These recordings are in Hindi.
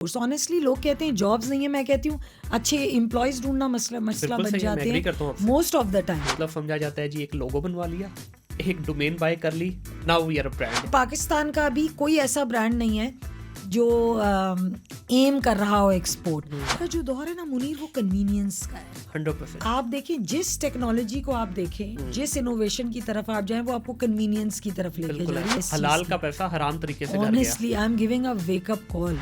ऑनेस्टली लोग कहते हैं जॉब्स नहीं है, मैं कहती हूँ अच्छे एम्प्लॉयज ढूंढना मसला बिल्कुल बन सही है, मैं जाते एग्री हैं करता हूँ आपसे। Most of the time. मतलब समझा जाता है जी, एक लोगो बनवा लिया, एक डोमेन बाय कर ली, now we are a brand. Pakistan का भी कोई ऐसा ब्रांड नहीं है जो एम कर रहा हो एक्सपोर्ट का। जो दौर है ना मुनीर, वो कन्वीनियंस का है। 100%। आप देखें, जिस टेक्नोलॉजी को आप देखें, जिस इनोवेशन की तरफ आप जाएं, वो आपको कन्वीनियंस की तरफ लेके बिल्कुल जा रही है। हलाल का पैसा हराम तरीके से घर गया। Honestly I am giving a wake up call.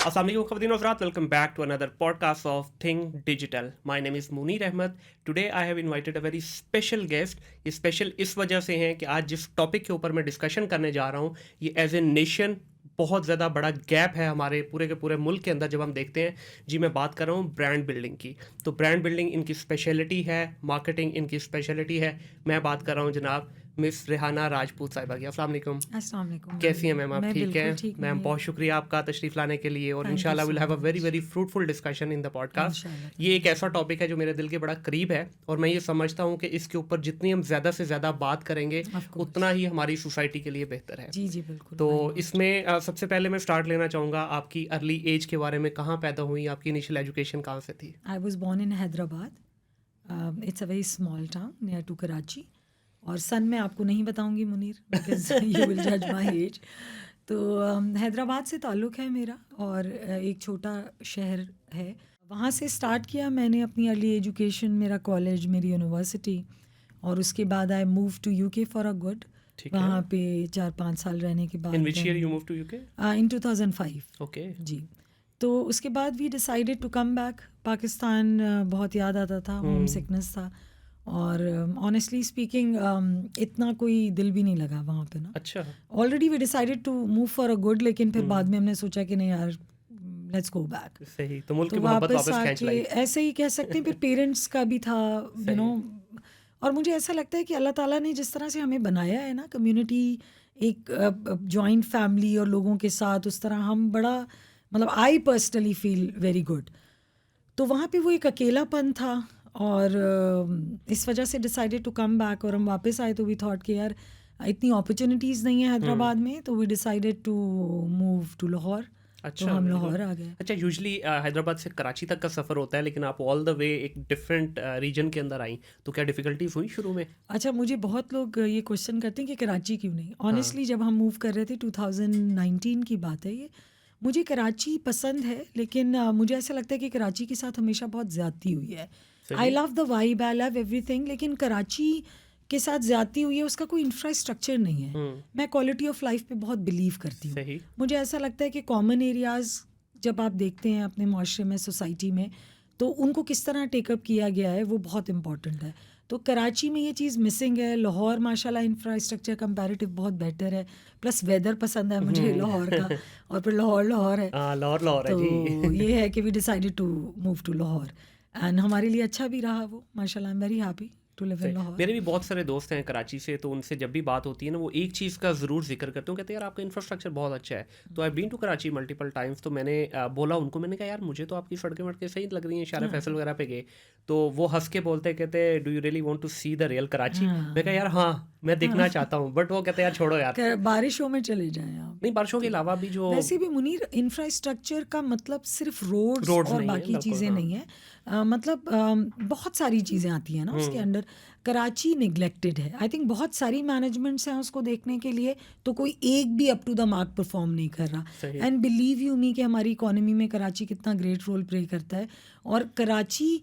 अस्सलाम वालेकुम ख़वातीन और हज़रात, welcome back to another podcast of Think Digital. My name is Munir Ahmed. Today I have invited a very special guest. ये स्पेशल इस वजह से हैं कि आज जिस टॉपिक के ऊपर मैं डिस्कशन करने जा रहा हूँ, ये एज ए नेशन बहुत ज़्यादा बड़ा गैप है हमारे पूरे के पूरे मुल्क के अंदर। जब हम देखते हैं जी, मैं बात कर रहा हूँ ब्रांड बिल्डिंग की, तो ब्रांड बिल्डिंग इनकी स्पेशलिटी है, मार्केटिंग इनकी स्पेशलिटी है। मैं बात कर रहा हूँ जनाब मिस रेहाना राजपूत साहिबा की। अस्सलाम वालेकुम। अस्सलाम वालेकुम। कैसी हैं मैम आप? मैं ठीक बिल्कुल हैं ठीक मैम, हूँ। बहुत शुक्रिया आपका तशरीफ़ लाने के लिए, और Thank you इंशाल्लाह so will have a very much. Very fruitful discussion in the podcast. इंशाल्लाह। ये एक ऐसा टॉपिक है जो मेरे दिल के बड़ा करीब है, और मैं ये समझता हूँ कि इसके ऊपर जितनी हम ज़्यादा से ज़्यादा बात करेंगे Of course. उतना ही हमारी सोसाइटी के लिए बेहतर है। जी जी बिल्कुल। तो why not? इसमें सबसे पहले मैं स्टार्ट लेना चाहूँगा आपकी अर्ली एज के बारे में। कहाँ पैदा हुई, आपकी इनिशियल एजुकेशन कहाँ से थी? I was born in Hyderabad. It's a very small town near to Karachi. और सन मैं आपको नहीं बताऊंगी मुनीर, बिकॉज यू विल जज माय एज। तो हैदराबाद से ताल्लुक़ है मेरा, और एक छोटा शहर है, वहाँ से स्टार्ट किया मैंने अपनी अर्ली एजुकेशन। मेरा कॉलेज, मेरी यूनिवर्सिटी, और उसके बाद I move to UK for a good. ठीक है। वहाँ पे 4-5 साल रहने के बाद in which year you move to UK? In 2005। Okay जी। तो उसके बाद we decided to come back Pakistan. बहुत याद आता था, होम सिकनेस था, और ऑनेस्टली स्पीकिंग इतना कोई दिल भी नहीं लगा वहाँ पे ना। अच्छा। Already we decided to move for a good, लेकिन फिर बाद में हमने सोचा कि नहीं यार, लेट्स गो बैक। सही, तो मुल्क तो की मोहब्बत वापस वापस खींच आके लाई। ऐसे ही कह सकते हैं। फिर पेरेंट्स का भी था, यू नो। और मुझे ऐसा लगता है कि अल्लाह ताला ने जिस तरह से हमें बनाया है ना, कम्युनिटी, एक जॉइंट फैमिली और लोगों के साथ, उस तरह हम बड़ा, मतलब I personally feel very good. तो वहाँ पे वो एक अकेलापन था, और इस वजह से डिसाइडेड टू कम बैक। और हम वापस आए तो वी थॉट कि यार इतनी अपॉर्चुनिटीज़ नहीं है हैदराबाद में, तो we decided to move to Lahore. अच्छा, तो हम very good. लाहौर आ गए। अच्छा, यूजली हैदराबाद से कराची तक का सफ़र होता है, लेकिन आप ऑल द वे एक डिफरेंट रीजन के अंदर आई, तो क्या डिफ़िकल्टीज हुई शुरू में? अच्छा, मुझे बहुत लोग ये क्वेश्चन करते हैं कि कराची क्यों नहीं। ऑनेस्टली जब हम मूव कर रहे थे, 2019 की बात है ये, मुझे कराची पसंद है, लेकिन मुझे ऐसा लगता है कि कराची के साथ हमेशा बहुत ज़्यादती हुई है। I love the vibe, I love everything, लेकिन कराची के साथ ज़्यादती हुई है। उसका कोई इंफ्रास्ट्रक्चर नहीं है। मैं क्वालिटी ऑफ लाइफ पे बहुत बिलीव करती हूँ। सही। मुझे ऐसा लगता है कि कॉमन एरियाज़ जब आप देखते हैं अपने माशरे में, सोसाइटी में, तो उनको किस तरह टेकअप किया गया है, वो बहुत इंपॉर्टेंट है। तो कराची में ये चीज़ मिसिंग है। लाहौर माशाल्लाह इंफ्रास्ट्रक्चर कंपैरेटिव बहुत बेटर है, प्लस वेदर पसंद है मुझे लाहौर का, और फिर लाहौर है। लाहौर है तो जी। ये है कि we decided to move to Lahore, and हमारे लिए अच्छा भी रहा वो, माशाल्लाह। I am very happy to live in Lahore. मेरे भी बहुत सारे दोस्त हैं कराची से, तो उनसे जब भी बात होती है ना, वो एक चीज़ का ज़रूर जिक्र करते हैं, कहते हैं यार आपका इंफ्रास्ट्रक्चर बहुत अच्छा है। तो I been to Karachi multiple times, तो मैंने बोला उनको, मैंने कहा यार मुझे तो आपकी सड़कें वड़कें सही लग रही हैं, शारा फैसल वगैरह पे गए, तो वो हंस के बोलते, कहते do you really want to see the real Karachi? मैं कहा यार हाँ, मैं देखना चाहता हूँ, बट वो कहते हैं यार छोड़ो यार, बारिशों में चले जाएं आप। नहीं बारिशों के अलावा भी जो वैसे भी मुनीर, इंफ्रास्ट्रक्चर का मतलब सिर्फ रोड्स और नहीं है, बाकी बिल्कुल, चीज़ें नहीं है। मतलब बहुत सारी चीज़ें आती हैं ना उसके अंदर। कराची निगलेक्टेड है, आई थिंक। बहुत सारी मैनेजमेंट्स हैं उसको देखने के लिए, तो कोई एक भी up to the mark perform नहीं कर रहा। एंड बिलीव यू मी कि हमारी इकोनॉमी में कराची कितना ग्रेट रोल प्ले करता है। और कराची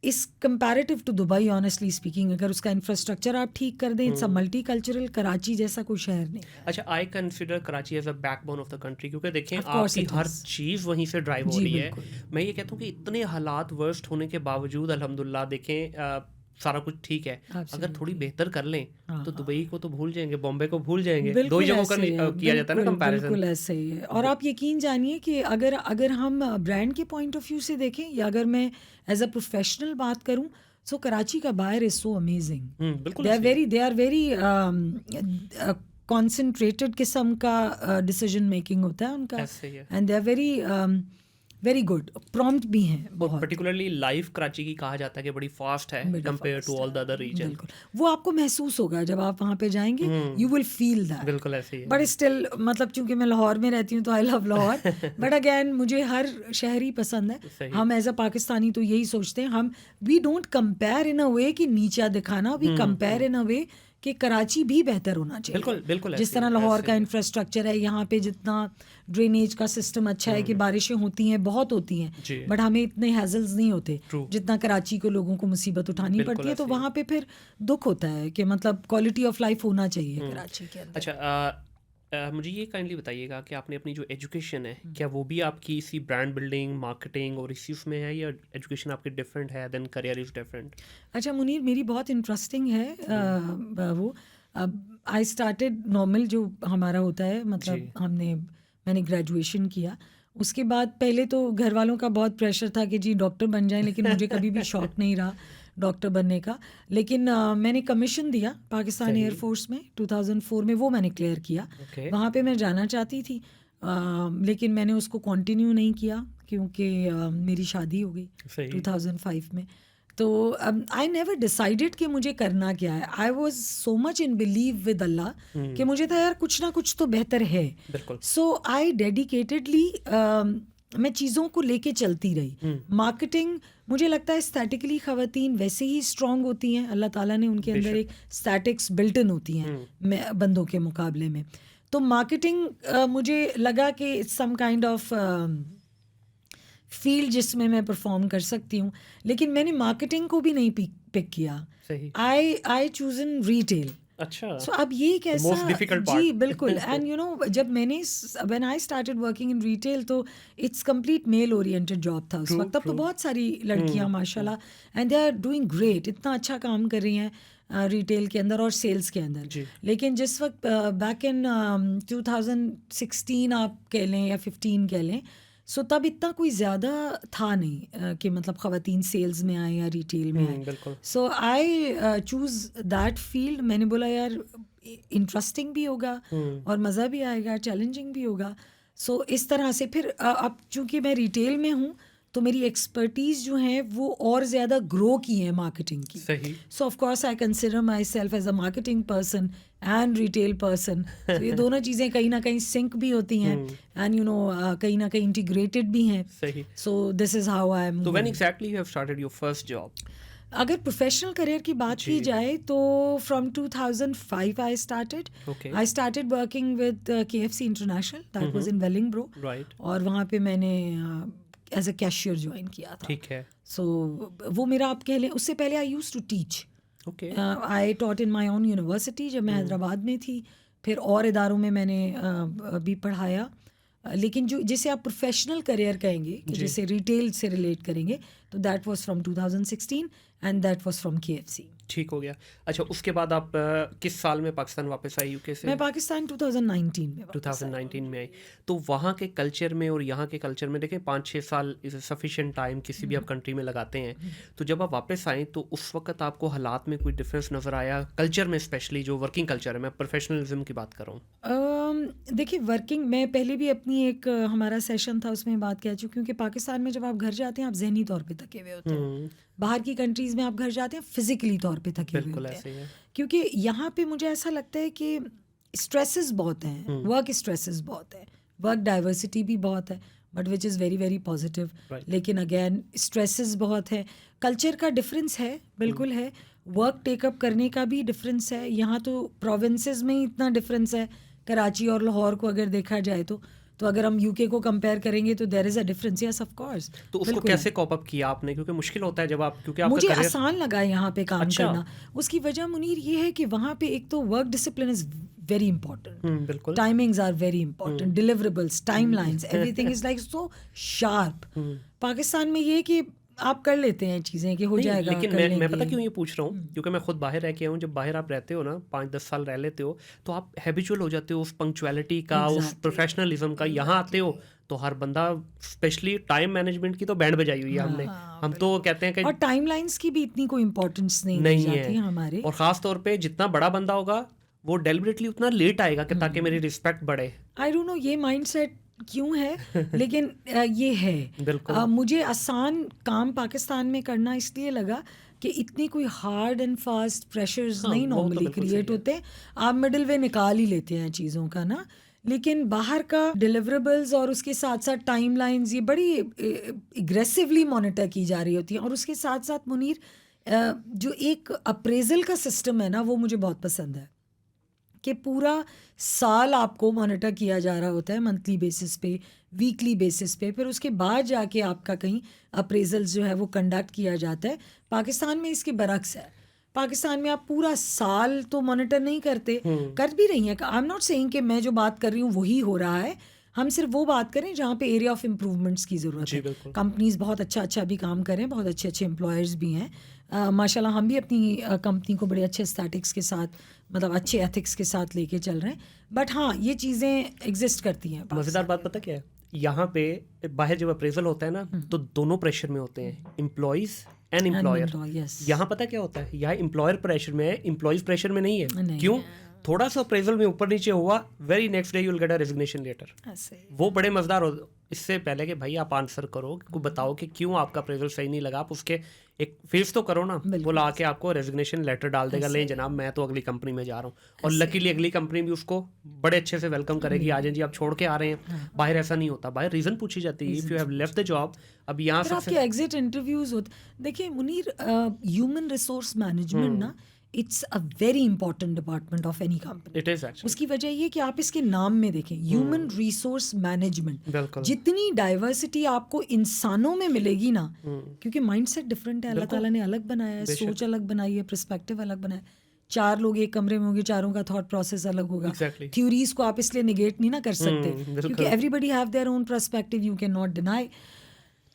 इस comparative to Dubai, honestly speaking, अगर उसका इंफ्रास्ट्रक्चर आप ठीक कर दें, it's a multi cultural. Karachi जैसा कोई शहर नहीं। अच्छा, I consider Karachi as a backbone of the country, क्योंकि देखें Of course आपकी it हर is. चीज़ वहीं से ड्राइव हो जी, रही है। बिल्कुल। मैं ये कहता हूँ कि इतने हालात वर्स्ट होने के बावजूद अल्हम्दुलिल्लाह देखें सारा कुछ ठीक है। अगर थोड़ी बेहतर कर लें तो दुबई को तो भूल जाएंगे, बॉम्बे को भूल जाएंगे, दो ही जगहों का किया जाता है ना कंपैरिजन। बिल्कुल ऐसे ही है। और आप यकीन जानिए कि अगर हम ब्रांड के पॉइंट ऑफ व्यू से देखें, या अगर मैं एज अ प्रोफेशनल बात करूं, सो कराची का बायर इज सो अमेजिंग। बिल्कुल दे आर वेरी कॉन्सेंट्रेटेड किस्म का डिसीजन मेकिंग होता है उनका, ऐसे ही है। And they are very very good, prompt भी हैं बहुत। पर्टिकुलरली लाइफ कराची की कहा जाता है कि बड़ी फास्ट है बड़ी compare to fast all the other region. बिल्कुल, वो आपको महसूस होगा जब आप वहाँ पे जाएंगे, यू विल फील दैट। बिल्कुल ऐसे ही है। बट स्टिल मतलब चूंकि मैं लाहौर में रहती हूँ तो I love Lahore, but again मुझे हर शहरी पसंद है। सही। हम एज अ पाकिस्तानी तो यही सोचते हैं, हम वी डोंट कंपेयर इन अ वे कि नीचा दिखाना, वी कंपेयर इन अ वे कि कराची भी बेहतर होना चाहिए। बिल्कुल बिल्कुल जिस ऐसे तरह ही है, लाहौर ऐसे का ही है। इंफ्रास्ट्रक्चर है, यहाँ पे जितना ड्रेनेज का सिस्टम अच्छा है कि बारिशें होती हैं, बहुत होती हैं, जी। बट हमें इतने हैजल्स नहीं होते True. जितना कराची को लोगों को मुसीबत उठानी बिल्कुल पड़ती है। तो ऐसे ही है। वहाँ पे फिर दुख होता है कि मतलब क्वालिटी ऑफ लाइफ होना चाहिए कराची के अंदर। अच्छा, मुझे ये काइंडली बताइएगा कि आपने अपनी जो एजुकेशन है, क्या वो भी आपकी इसी ब्रांड बिल्डिंग, मार्केटिंग और इसी उसमें है, या एजुकेशन आपकी डिफरेंट है, देन करियर इज डिफरेंट? अच्छा मुनीर, मेरी बहुत इंटरेस्टिंग है वो। आई स्टार्टेड नॉर्मल जो हमारा होता है, मतलब मैंने ग्रेजुएशन किया। उसके बाद पहले तो घर वालों का बहुत प्रेशर था कि जी डॉक्टर बन जाएं, लेकिन मुझे कभी भी शौक नहीं रहा डॉक्टर बनने का। लेकिन मैंने कमीशन दिया पाकिस्तान एयरफोर्स में 2004 में, वो मैंने क्लियर किया। Okay. वहाँ पे मैं जाना चाहती थी, लेकिन मैंने उसको कंटिन्यू नहीं किया क्योंकि मेरी शादी हो गई सही। 2005 में। तो आई नेवर डिसाइडेड कि मुझे करना क्या है। I was so much in believe with अल्लाह कि मुझे था यार कुछ ना कुछ तो बेहतर है। बिल्कुल। सो आई डेडिकेटेडली मैं चीज़ों को लेके चलती रही। मार्केटिंग, मुझे लगता है स्टैटिकली ख़वातीन वैसे ही स्ट्रांग होती हैं, अल्लाह ताला ने उनके अंदर एक स्टैटिक्स बिल्ट इन होती हैं बंदों के मुकाबले में। तो मार्केटिंग मुझे लगा कि it's some kind of field जिसमें मैं परफॉर्म कर सकती हूँ, लेकिन मैंने मार्केटिंग को भी नहीं पिक किया। सही। I choose in retail. अच्छा। सो अब ये एक ऐसा, मोस्ट डिफिकल्ट जी पार्ट। बिल्कुल। एंड यू नो जब मैंने when I started working in retail तो it's complete male oriented job था उस True, वक्त। अब तो true. बहुत सारी लड़कियां माशाल्लाह and they are doing great, इतना अच्छा काम कर रही हैं रिटेल के अंदर और सेल्स के अंदर। जी। लेकिन जिस वक्त बैक इन 2016 आप कह लें या 15 कह लें, सो तब इतना कोई ज़्यादा था नहीं कि मतलब ख़वातीन सेल्स में आए या रिटेल में आए। बिल्कुल। सो आई चूज़ दैट फील्ड। मैंने बोला यार इंटरेस्टिंग भी होगा और मज़ा भी आएगा, चैलेंजिंग भी होगा। सो इस तरह से फिर अब चूँकि मैं रिटेल में हूँ तो मेरी एक्सपर्टीज़ जो हैं वो और ज़्यादा ग्रो की हैं मार्केटिंग की। सही। So of course I consider myself as a marketing person and retail person. तो ये दोनों चीज़ें कहीं ना कहीं सिंक भी होती हैं एंड यू नो कहीं ना कहीं इंटीग्रेटेड भी हैं। सही। So this is how I am. तो when exactly you have started your first job? अगर प्रोफेशनल करियर की बात की जाए तो from 2005 I started. Okay. I started working with KFC international, that was in Wellingborough. Right. और वहाँ पे मैंने एज अ कैशियर ज्वाइन किया था। ठीक है। सो वो मेरा आप कह लें, उससे पहले I used to teach. Okay. I taught in my own university जब मैं हैदराबाद में थी, फिर और इदारों में मैंने भी पढ़ाया। लेकिन जो जिसे आप प्रोफेशनल करियर कहेंगे कि जिसे रिटेल से रिलेट करेंगे, तो that was from 2016 and that was from KFC। ठीक हो गया। अच्छा, उसके बाद आप किस साल में पाकिस्तान वापस आई यूके से? मैं पाकिस्तान 2019 में 2019 में आई। तो वहाँ के कल्चर में और यहाँ के कल्चर में देखें 5-6 साल इज़ सफिशिएंट टाइम किसी भी आप कंट्री में लगाते हैं। तो जब आप वापस आए तो उस वक्त आपको हालात में कोई डिफरेंस नज़र आया कल्चर में, स्पेशली जो वर्किंग कल्चर है, मैं प्रोफेशनलिज्म की बात कर रहा हूँ? देखिए वर्किंग, मैं पहले भी अपनी एक हमारा सेशन था उसमें बात कह चुकी हूँ कि पाकिस्तान में जब आप घर जाते हैं आप जहनी तौर पे थके हुए होते हैं। बाहर की कंट्रीज़ में आप घर जाते हैं फिजिकली तौर पे थके हुए होते हैं, क्योंकि यहाँ पे मुझे ऐसा लगता है कि स्ट्रेसेस बहुत हैं, वर्क स्ट्रेसेस बहुत है, वर्क डाइवर्सिटी भी बहुत है, but which is very very positive. लेकिन अगेन स्ट्रेसेस बहुत है, कल्चर का डिफरेंस है, बिल्कुल है, वर्क टेकअप करने का भी डिफरेंस है। यहाँ तो प्रोविंसेस में ही इतना डिफरेंस है, कराची और लाहौर को अगर देखा जाए तो अगर हम यूके को कंपेयर करेंगे तो there is a difference, yes of course. तो उसको कैसे कॉप अप किया आपने? क्योंकि मुश्किल होता है जब आप, क्योंकि आपका मुझे करियर... आसान लगा यहाँ पे काम करना। उसकी वजह मुनीर ये है कि वहाँ पे एक तो work discipline is very important, बिल्कुल। Timings are very important, deliverables, timelines, everything is like so sharp. Pakistan में ये कि आप कर लेते हैं चीज़ें कि हो जाएगा, लेकिन मैं पता क्यों ये पूछ रहा हूँ, क्योंकि मैं खुद बाहर रह के आया हूँ। जब बाहर आप रहते हो ना, 5-10 साल रह लेते हो, तो आप हैबिचुअल हो जाते हो उस पंक्चुअलिटी का, उस प्रोफेशनलिज्म का। यहाँ आते हो तो हर बंदा, स्पेशली टाइम मैनेजमेंट की तो बैंड बजाई हुई है हमने। हम तो कहते हैं कि, और टाइमलाइंस की भी इतनी कोई इंपॉर्टेंस नहीं जाती है हमारे। और ख़ास तौर पे जितना बड़ा बंदा होगा वो डेलिबरेटली उतना लेट आएगा कि ताकि मेरी रिस्पेक्ट बढ़े। आई डोंट नो, ये माइंडसेट क्यों है, लेकिन ये है। बिल्कुल। मुझे आसान काम पाकिस्तान में करना इसलिए लगा कि इतनी कोई हार्ड एंड फास्ट प्रेशर्स हाँ, नहीं वो तो नॉर्मली बिल्कुल सही क्रिएट है। होते हैं। आप मिडिल वे निकाल ही लेते हैं चीज़ों का ना, लेकिन बाहर का डिलीवरेबल्स और उसके साथ साथ टाइमलाइंस ये बड़ी एग्रेसिवली मॉनिटर की जा रही होती हैं। और उसके साथ साथ मुनीर, जो एक अप्रेजल का सिस्टम है ना, वो मुझे बहुत पसंद है कि पूरा साल आपको मॉनिटर किया जा रहा होता है, मंथली बेसिस पे, वीकली बेसिस पे, फिर उसके बाद जाके आपका कहीं अप्रेजल जो है वो कंडक्ट किया जाता है। पाकिस्तान में इसके बरक्स है। पाकिस्तान में आप पूरा साल तो मॉनिटर नहीं करते, कर भी रही हैं। आई एम नॉट सेइंग कि मैं जो बात कर रही हूँ वही हो रहा है। हम सिर्फ वो बात करें जहाँ पे एरिया ऑफ इम्प्रूवमेंट्स की ज़रूरत जी है। बिल्कुल। कंपनीज बहुत अच्छा भी काम करें, बहुत अच्छे एम्प्लॉयर्स भी हैं। माशाल्लाह हम भी अपनी कंपनी को बड़े अच्छे स्टैटिक्स के साथ, मतलब अच्छे एथिक्स के साथ लेके चल रहे हैं। बट हाँ, ये चीज़ें एग्जिस्ट करती हैं। मज़ेदार बात पता क्या है, यहाँ पे बाहर जब अप्रेजल होता है ना तो दोनों प्रेशर में होते हैं, एम्प्लॉयज़ एंड एम्प्लॉयर। यस, यहाँ पता क्या होता है, यहाँ एम्प्लॉयर प्रेशर में है, एम्प्लॉयज़ प्रेशर में नहीं है। नहीं क्यों? थोड़ा सा अप्रेजल में ऊपर नीचे हुआ, very next day you will get a resignation letter. ऐसे वो बड़े मज़ेदार हो। इससे पहले कि भाई आप आंसर करो, को बताओ कि क्यों आपका अप्रेजल सही नहीं लगा, आप उसके एक फेस तो करो ना। वो ला के आपको रेजिग्नेशन लेटर डाल देगा, ले जनाब मैं तो अगली कंपनी में जा रहा हूँ। और लकीली अगली कंपनी भी उसको बड़े अच्छे से वेलकम करेगी, आ जाए जी आप छोड़ के आ रहे हैं। बाहर ऐसा नहीं होता, बाहर रीज़न पूछी जाती है, if you have left the job. अब यहाँ फिर आपके एग्जिट इंटरव्यूज होते। देखिए मुनीर, ह्यूमन रिसोर्स मैनेजमेंट ना, it's a very important department of any company. It is actually. उसकी वजह ये कि आप इसके नाम में देखें, ह्यूमन रिसोर्स मैनेजमेंट। बिल्कुल। जितनी डाइवर्सिटी आपको इंसानों में मिलेगी ना, क्योंकि माइंडसेट डिफरेंट है, अल्लाह ताला ने अलग बनाया है, सोच अलग बनाई है, पर्सपेक्टिव अलग बनाया है। 4 लोग एक कमरे में होंगे, चारों का थॉट प्रोसेस अलग होगा। Exactly. थ्योरीज को आप इसलिए निगेट नहीं ना कर सकते, क्योंकि everybody have their own perspective, you can not deny.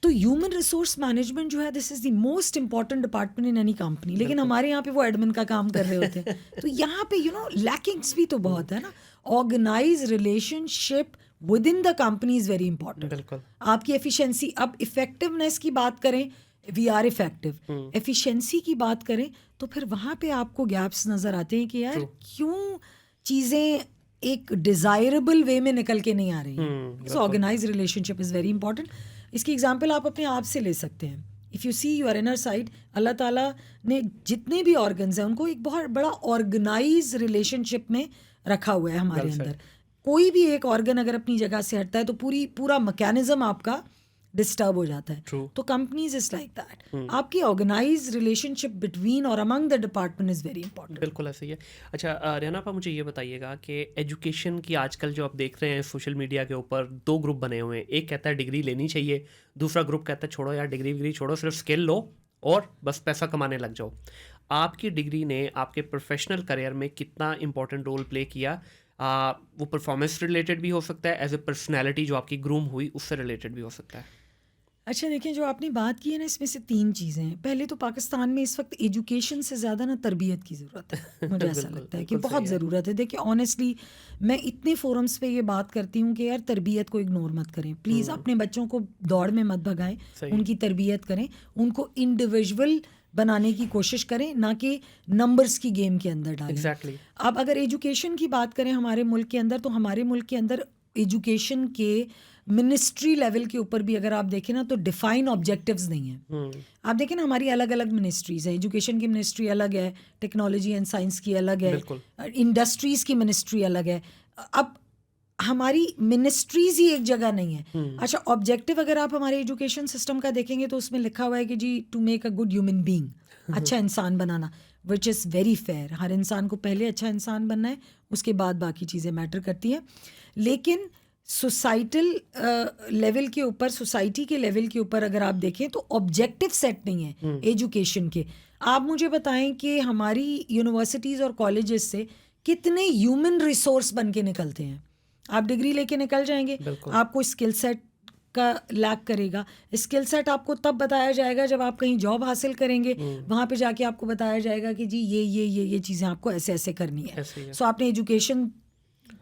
तो ह्यूमन रिसोर्स मैनेजमेंट जो है, this is the most important department in any company. लेकिन हमारे यहाँ पे वो एडमिन का काम कर रहे होते हैं। तो यहाँ पे लैकिंग्स भी तो बहुत है ना। Organize relationship within the company is very important. बिल्कुल। आपकी एफिशिएंसी, अब इफेक्टिवनेस की बात करें, वी आर इफेक्टिव। एफिशिएंसी की बात करें तो फिर वहाँ पे आपको गैप्स नज़र आते हैं कि यार क्यों चीज़ें एक डिज़ायरेबल वे में निकल के नहीं आ रही हैं। So organise relationship is very important. इसकी एग्जांपल आप अपने आप से ले सकते हैं। If you see your inner side, अल्लाह ताला ने जितने भी ऑर्गन्स हैं उनको एक बहुत बड़ा ऑर्गेनाइज रिलेशनशिप में रखा हुआ है हमारे अंदर। कोई भी एक ऑर्गन अगर अपनी जगह से हटता है तो पूरा मैकेनिज्म आपका डिस्टर्ब हो जाता है। True. तो कंपनीज इज लाइक दैट। आपकी ऑर्गेनाइज रिलेशनशिप बिटवीन और among the department is very important. बिल्कुल ऐसे ही है। अच्छा रेहना आपा, मुझे ये बताइएगा कि एजुकेशन की आजकल जो आप देख रहे हैं सोशल मीडिया के ऊपर, 2 ग्रुप बने हुए हैं। एक कहता है डिग्री लेनी चाहिए, दूसरा ग्रुप कहता है छोड़ो यार डिग्री छोड़ो, सिर्फ स्किल लो और बस पैसा कमाने लग जाओ। आपकी डिग्री ने आपके प्रोफेशनल करियर में कितना इंपॉर्टेंट रोल प्ले किया? वो परफॉर्मेंस रिलेटेड भी हो सकता है, एज ए पर्सनैलिटी जो आपकी ग्रूम हुई उससे रिलेटेड भी हो सकता है। अच्छा देखिए, जो आपने बात की है ना, इसमें से 3 चीज़ें हैं। पहले तो पाकिस्तान में इस वक्त एजुकेशन से ज़्यादा ना तरबियत की ज़रूरत है। मुझे ऐसा लगता है कि बहुत ज़रूरत है। देखिए ऑनेस्टली मैं इतने फोरम्स पे ये बात करती हूँ कि यार तरबियत को इग्नोर मत करें प्लीज़। अपने बच्चों को दौड़ में मत भगाएं, उनकी तरबियत करें, उनको इंडिविजुअल बनाने की कोशिश करें, ना कि नंबर्स की गेम के अंदर डालें। Exactly. अब अगर एजुकेशन की बात करें हमारे मुल्क के अंदर, तो हमारे मुल्क के अंदर एजुकेशन के मिनिस्ट्री लेवल के ऊपर भी अगर आप देखें ना, तो डिफाइन ऑब्जेक्टिव्स नहीं हैं। आप देखें ना, हमारी अलग अलग मिनिस्ट्रीज हैं। एजुकेशन की मिनिस्ट्री अलग है, टेक्नोलॉजी एंड साइंस की अलग है, इंडस्ट्रीज की मिनिस्ट्री अलग है। अब हमारी मिनिस्ट्रीज ही एक जगह नहीं है। अच्छा, ऑब्जेक्टिव अगर आप हमारे एजुकेशन सिस्टम का देखेंगे तो उसमें लिखा हुआ है कि जी to make a good human being, अच्छा इंसान बनाना, विच इज़ वेरी फेयर। हर इंसान को पहले अच्छा इंसान बनना है, उसके बाद बाकी चीज़ें मैटर करती हैं। लेकिन सोसाइटल लेवल के ऊपर, सोसाइटी के लेवल के ऊपर अगर आप देखें तो ऑब्जेक्टिव सेट नहीं है एजुकेशन के। आप मुझे बताएं कि हमारी यूनिवर्सिटीज़ और कॉलेजेस से कितने ह्यूमन रिसोर्स बन के निकलते हैं। आप डिग्री लेके निकल जाएंगे, आपको स्किल सेट का लैक करेगा। स्किल सेट आपको तब बताया जाएगा जब आप कहीं जॉब हासिल करेंगे, वहाँ पे जाके आपको बताया जाएगा कि जी ये चीज़ें आपको ऐसे ऐसे करनी है। सो आपने एजुकेशन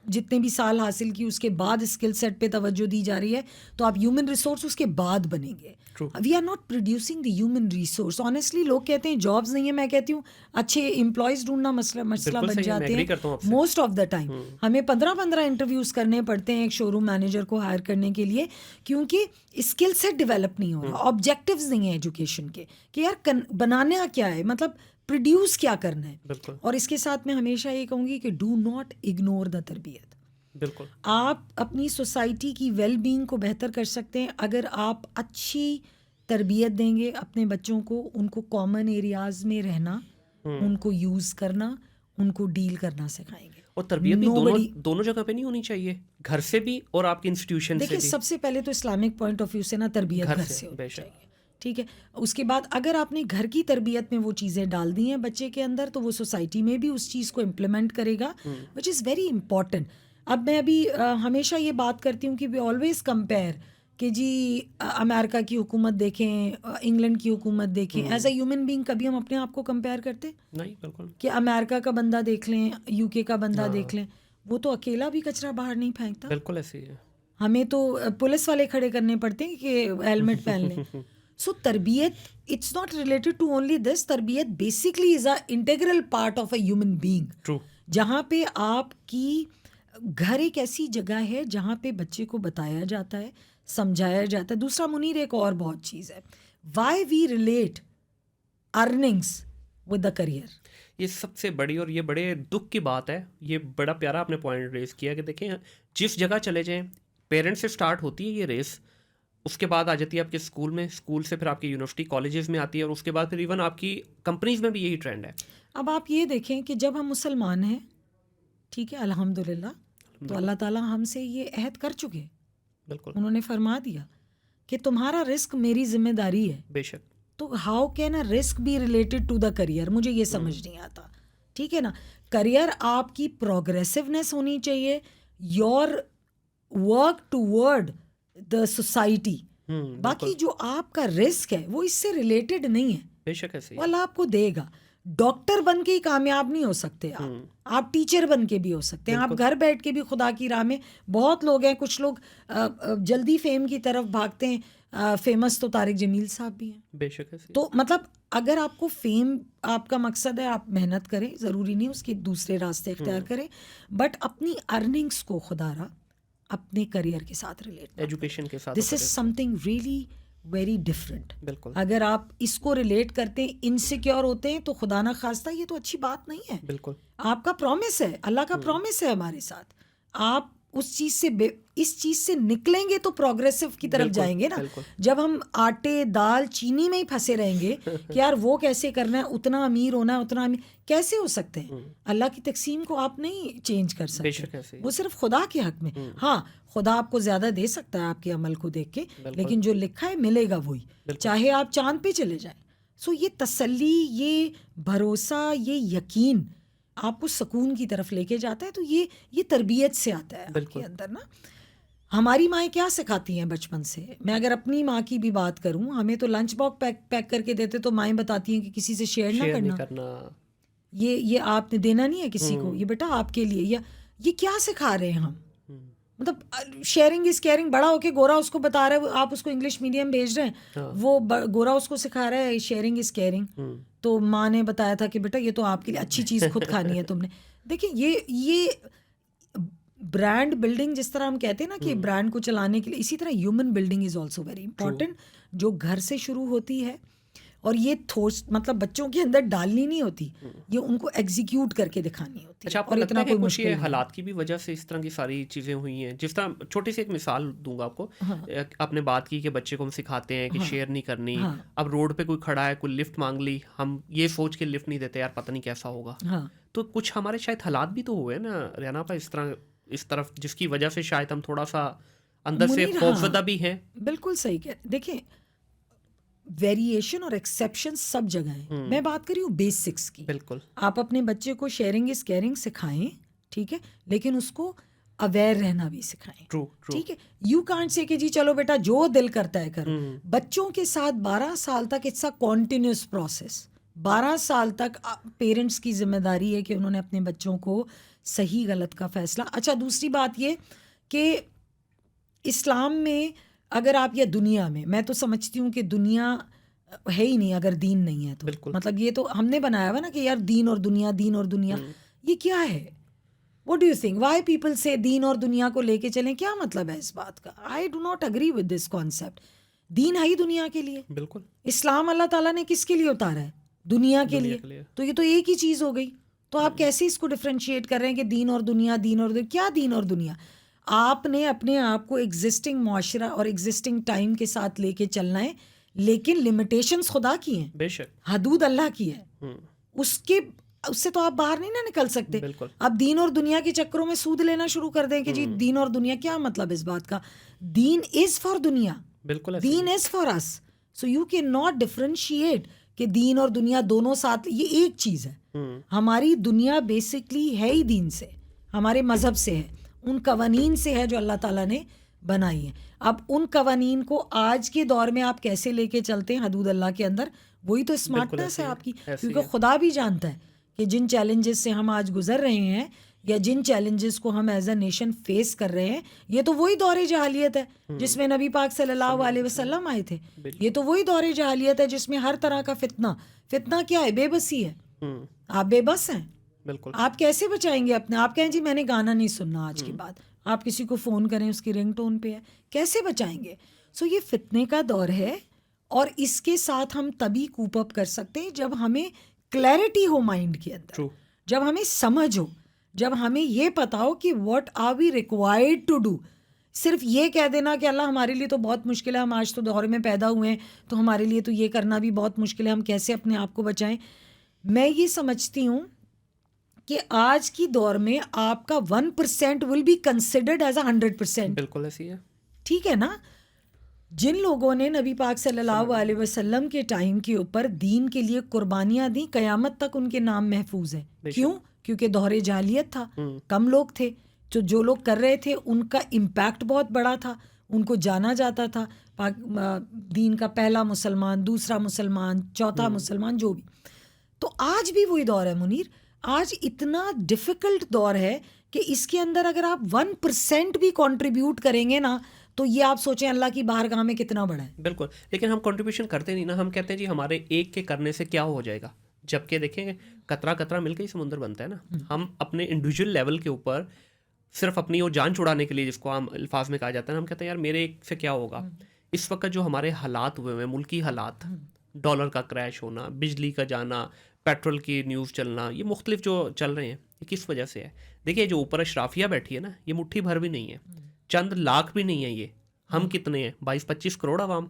जितने भी साल हासिल की उसके बाद स्किल सेट पे तवज्जो दी जा रही है, तो आप ह्यूमन रिसोर्स उसके बाद बनेंगे. We are not producing the human resource. Honestly लोग कहते हैं जॉब्स नहीं है, मैं कहती हूँ अच्छे एम्प्लॉयज़ ढूंढना मसला बन जाते हैं मोस्ट ऑफ द टाइम. हमें 15 इंटरव्यूज़ करने पड़ते हैं एक शोरूम मैनेजर को हायर करने के लिए, क्योंकि स्किल सेट डेवलप नहीं हो रहा, ऑब्जेक्टिव्स नहीं है एजुकेशन के कि यार बनाना क्या है, मतलब प्रोड्यूस क्या करना है. और इसके साथ मैं हमेशा ये कहूँगी कि डू नॉट इग्नोर द तरबियत. बिल्कुल. आप अपनी सोसाइटी की वेल बीइंग को बेहतर कर सकते हैं अगर आप अच्छी तरबियत देंगे अपने बच्चों को, उनको कॉमन एरियाज में रहना, उनको यूज़ करना, उनको डील करना सिखाएंगे. और तरबियत भी दोनों जगह पे नहीं होनी चाहिए, घर से भी और आपके इंस्टीट्यूशन से भी. देखिए सबसे पहले तो इस्लामिक पॉइंट ऑफ व्यू से ना तरबियत घर से होनी चाहिए, ठीक है. उसके बाद अगर आपने घर की तरबियत में वो चीज़ें डाल दी हैं बच्चे के अंदर, तो वो सोसाइटी में भी उस चीज़ को इम्प्लीमेंट करेगा, विच इज़ वेरी इंपॉर्टेंट. अब मैं अभी हमेशा ये बात करती हूँ कि वी ऑलवेज कंपेयर कि जी अमेरिका की हुकूमत देखें, इंग्लैंड की हुकूमत देखें. एज अ ह्यूमन बीइंग कभी हम अपने आप को कंपेयर करते नहीं? बिल्कुल. कि अमेरिका का बंदा देख लें, यूके का बंदा देख लें, वो तो अकेला भी कचरा बाहर नहीं फेंकता. बिल्कुल ऐसे ही है. हमें तो पुलिस वाले खड़े करने पड़ते हैं कि हेलमेट पहन लें. सो तरबियत it's not related to only this. तरबियत basically is a integral part of a human being. True. जहाँ पे आपकी घर एक ऐसी जगह है जहाँ पे बच्चे को बताया जाता है, समझाया जाता है. दूसरा मुनीर एक और बहुत चीज़ है, why we relate earnings with the career. ये सबसे बड़ी और ये बड़े दुख की बात है. ये बड़ा प्यारा आपने पॉइंट रेज किया कि देखें जिस जगह चले जाएं, पेरेंट्स से स्टार्ट होती है ये रेस, उसके बाद आ जाती है आपके स्कूल में, स्कूल से फिर आपकी यूनिवर्सिटी कॉलेजेस में आती है, और उसके बाद फिर इवन आपकी कंपनीज में भी यही ट्रेंड है. अब आप ये देखें कि जब हम मुसलमान हैं, ठीक है, अल्हम्दुलिल्लाह, तो अल्लाह ताला हमसे ये अहद कर चुके. बिल्कुल. उन्होंने फरमा दिया कि तुम्हारा रिस्क मेरी जिम्मेदारी है. बेशक. तो how can a risk be related to the career? मुझे ये समझ नहीं आता, ठीक है ना. करियर आपकी प्रोग्रेसिवनेस होनी चाहिए, your work toward the society. बाकी जो आपका रिस्क है वो इससे रिलेटेड नहीं है. बेशक ऐसे ही. अल्लाह आपको देगा. डॉक्टर बन के ही कामयाब नहीं हो सकते आप टीचर बन के भी हो सकते हैं, आप घर बैठ के भी खुदा की राह में. बहुत लोग हैं, कुछ लोग जल्दी फेम की तरफ भागते हैं. फेमस तो तारिक जमील साहब भी हैं. बेशक ऐसे. तो मतलब अगर आपको फेम आपका मकसद है, आप मेहनत करें, ज़रूरी नहीं उसके दूसरे रास्ते इख्तियार करें, बट अपनी अर्निंग्स को खुदारा अपने करियर के साथ रिलेट, एजुकेशन के साथ. This is something really very different. बिल्कुल. अगर आप इसको रिलेट करते हैं, इनसिक्योर होते हैं, तो खुदा ना खास्ता ये तो अच्छी बात नहीं है. बिल्कुल. आपका प्रॉमिस है, अल्लाह का प्रॉमिस है हमारे साथ. आप उस चीज़ से इस चीज़ से निकलेंगे तो प्रोग्रेसिव की तरफ जाएंगे ना. जब हम आटे दाल चीनी में ही फंसे रहेंगे कि यार वो कैसे करना है, उतना अमीर होना है, उतना अमीर कैसे हो सकते हैं. अल्लाह की तकसीम को आप नहीं चेंज कर सकते, वो सिर्फ खुदा के हक में. हाँ, खुदा आपको ज़्यादा दे सकता है आपके अमल को देख के, लेकिन जो लिखा है मिलेगा वही, चाहे आप चांद पे चले जाएं. सो ये तसल्ली, ये भरोसा, ये यकीन आपको सुकून की तरफ लेके जाता है. तो ये तरबियत से आता है आपके अंदर ना. हमारी माएँ क्या सिखाती हैं बचपन से. मैं अगर अपनी माँ की भी बात करूँ, हमें तो लंच बॉक्स पैक करके देते तो माएँ बताती हैं कि किसी से शेयर ना करना. ये आपने देना नहीं है किसी को, ये बेटा आपके लिए. या ये क्या सिखा रहे हैं हम. मतलब शेयरिंग इज केयरिंग. बड़ा होके गोरा उसको बता रहा है, आप उसको इंग्लिश मीडियम भेज रहे हैं, वो गोरा उसको सिखा रहा है शेयरिंग इज केयरिंग. तो माँ ने बताया था कि बेटा ये तो आपके लिए अच्छी चीज़ खुद खानी है तुमने. देखिए ये ब्रांड बिल्डिंग, जिस तरह हम कहते हैं ना कि ब्रांड को चलाने के लिए, इसी तरह human building is also very important, जो घर से शुरू होती है. और ये मतलब बच्चों के अंदर डालनी नहीं होती, ये उनको एग्जीक्यूट करके दिखानी होती है. अच्छा, आपको लगता है कि कुछ ये हालात की भी वजह से इस तरह की सारी चीज़ें हुई हैं? जिस तरह छोटी सी एक मिसाल दूंगा आपको. आपने बात की कि बच्चे को हम सिखाते हैं कि शेयर नहीं करनी. अब रोड पे कोई खड़ा है, कोई लिफ्ट मांग ली, हम ये सोच के लिफ्ट नहीं देते, यार पता नहीं कैसा होगा. तो कुछ हमारे शायद हालात भी तो हुए ना रियाना पर इस तरफ, जिसकी वजह से शायद हम थोड़ा सा अंदर से खौफजदा भी हैं. बिल्कुल सही कह. देखिए वेरिएशन और एक्सेप्शन सब जगह है. मैं बात कर रही हूँ बेसिक्स की. बिल्कुल. आप अपने बच्चे को शेयरिंग इज केयरिंग सिखाएं, ठीक है, लेकिन उसको अवेयर रहना भी सिखाएं. ठीक है. यू कांट से कि जी चलो बेटा जो दिल करता है करो. बच्चों के साथ 12 साल तक इट्स अ कॉन्टिन्यूस प्रोसेस. 12 साल तक पेरेंट्स की जिम्मेदारी है कि उन्होंने अपने बच्चों को सही गलत का फैसला। अच्छा, दूसरी बात ये कि इस्लाम में अगर आप, या दुनिया में, मैं तो समझती हूँ कि दुनिया है ही नहीं अगर दीन नहीं है तो। बिल्कुल। मतलब ये तो हमने बनाया हुआ ना कि यार दीन और दुनिया, दीन और दुनिया, ये क्या है? What do you think why people से दीन और दुनिया को लेके चलें? क्या मतलब है इस बात का? I do not agree with this concept. दीन है ही दुनिया के लिए। बिल्कुल। इस्लाम अल्लाह ताला ने किसके लिए उतारा है? दुनिया के लिए। तो ये तो एक ही चीज़ हो गई। तो आप कैसे इसको डिफ्रेंशिएट कर रहे हैं कि दीन और दुनिया, दीन और दुनिया? क्या दीन और दुनिया? आपने अपने आप को एग्जिस्टिंग मुआशरा और एग्जिस्टिंग टाइम के साथ लेके चलना है, लेकिन लिमिटेशंस खुदा की हैं, बेशक, हदूद अल्लाह की है। उससे तो आप बाहर नहीं ना निकल सकते। बिल्कुल। अब दीन और दुनिया के चक्करों में सूद लेना शुरू कर दें कि जी दीन और दुनिया, क्या मतलब इस बात का? दीन इज फॉर दुनिया, बिल्कुल, दीन is for us. So you can not differentiate कि दीन और दुनिया दोनों साथ, ये एक चीज़ है। हमारी दुनिया बेसिकली है ही दीन से, हमारे मज़हब से है, उन कवानीन से है जो अल्लाह ताला ने बनाई है। अब उन कवानीन को आज के दौर में आप कैसे लेके चलते हैं हदूद अल्लाह के अंदर, वही तो स्मार्टनेस है आपकी। क्योंकि खुदा भी जानता है कि जिन चैलेंजेस से हम आज गुजर रहे हैं, या जिन चैलेंजेस को हम एज अ नेशन फेस कर रहे हैं, ये तो वही दौरे जहालियत है जिसमें नबी पाक सल्लल्लाहु अलैहि वसल्लम आए थे। ये तो वही दौरे जहालियत है जिसमें हर तरह का फितना क्या है? बेबसी है। आप बेबस हैं। बिल्कुल। आप कैसे बचाएंगे अपने? आप कहें जी मैंने गाना नहीं सुनना आज के बाद, आप किसी को फ़ोन करें उसकी रिंगटोन पे है, कैसे बचाएंगे? सो ये फितने का दौर है, और इसके साथ हम तभी कूप अप कर सकते हैं जब हमें क्लैरिटी हो माइंड के अंदर, जब हमें समझ हो, जब हमें ये पता हो कि what are we required to do. सिर्फ ये कह देना कि अल्लाह हमारे लिए तो बहुत मुश्किल है, हम आज तो दौर में पैदा हुए हैं तो हमारे लिए तो ये करना भी बहुत मुश्किल है, हम कैसे अपने आप को बचाएं। मैं ये समझती हूँ कि आज की दौर में आपका 1% विल बी कंसिडर्ड एज 100%। बिल्कुल ऐसी है। ठीक है ना? जिन लोगों ने नबी पाक सल्लल्लाहु अलैहि वसल्लम के टाइम के ऊपर दीन के लिए कुर्बानियां दी, क़यामत तक उनके नाम महफूज है। क्यों? क्योंकि दौरे जालियत था, कम लोग थे, तो जो लोग कर रहे थे उनका इम्पैक्ट बहुत बड़ा था, उनको जाना जाता था दीन का पहला मुसलमान, दूसरा मुसलमान, चौथा मुसलमान, जो भी। तो आज भी वही दौर है मुनीर। आज इतना डिफ़िकल्ट दौर है कि इसके अंदर अगर आप 1% भी कंट्रीब्यूट करेंगे ना, तो ये आप सोचें अल्लाह की बारगाह में कितना बड़ा है। बिल्कुल। लेकिन हम कंट्रीब्यूशन करते नहीं ना, हम कहते हैं जी हमारे एक के करने से क्या हो जाएगा, जबकि देखेंगे कतरा कतरा मिलकर ही समुद्र बनता है ना। हम अपने इंडिविजुअल लेवल के ऊपर सिर्फ अपनी वो जान छुड़ाने के लिए, जिसको हम अल्फाज में कहा जाता है, हम कहते हैं यार मेरे एक से क्या होगा। इस वक्त जो हमारे हालात हुए हुए हैं, मुल्की हालात, डॉलर का क्रैश होना, बिजली का जाना, पेट्रोल की न्यूज़ चलना, ये मुख्तलिफ जो चल रहे हैं, ये किस वजह से है? देखिए जो ऊपर अशराफिया बैठी है ना, ये मुट्ठी भर भी नहीं है, चंद लाख भी नहीं है ये। हम कितने हैं? 22-25 करोड़ आवाम।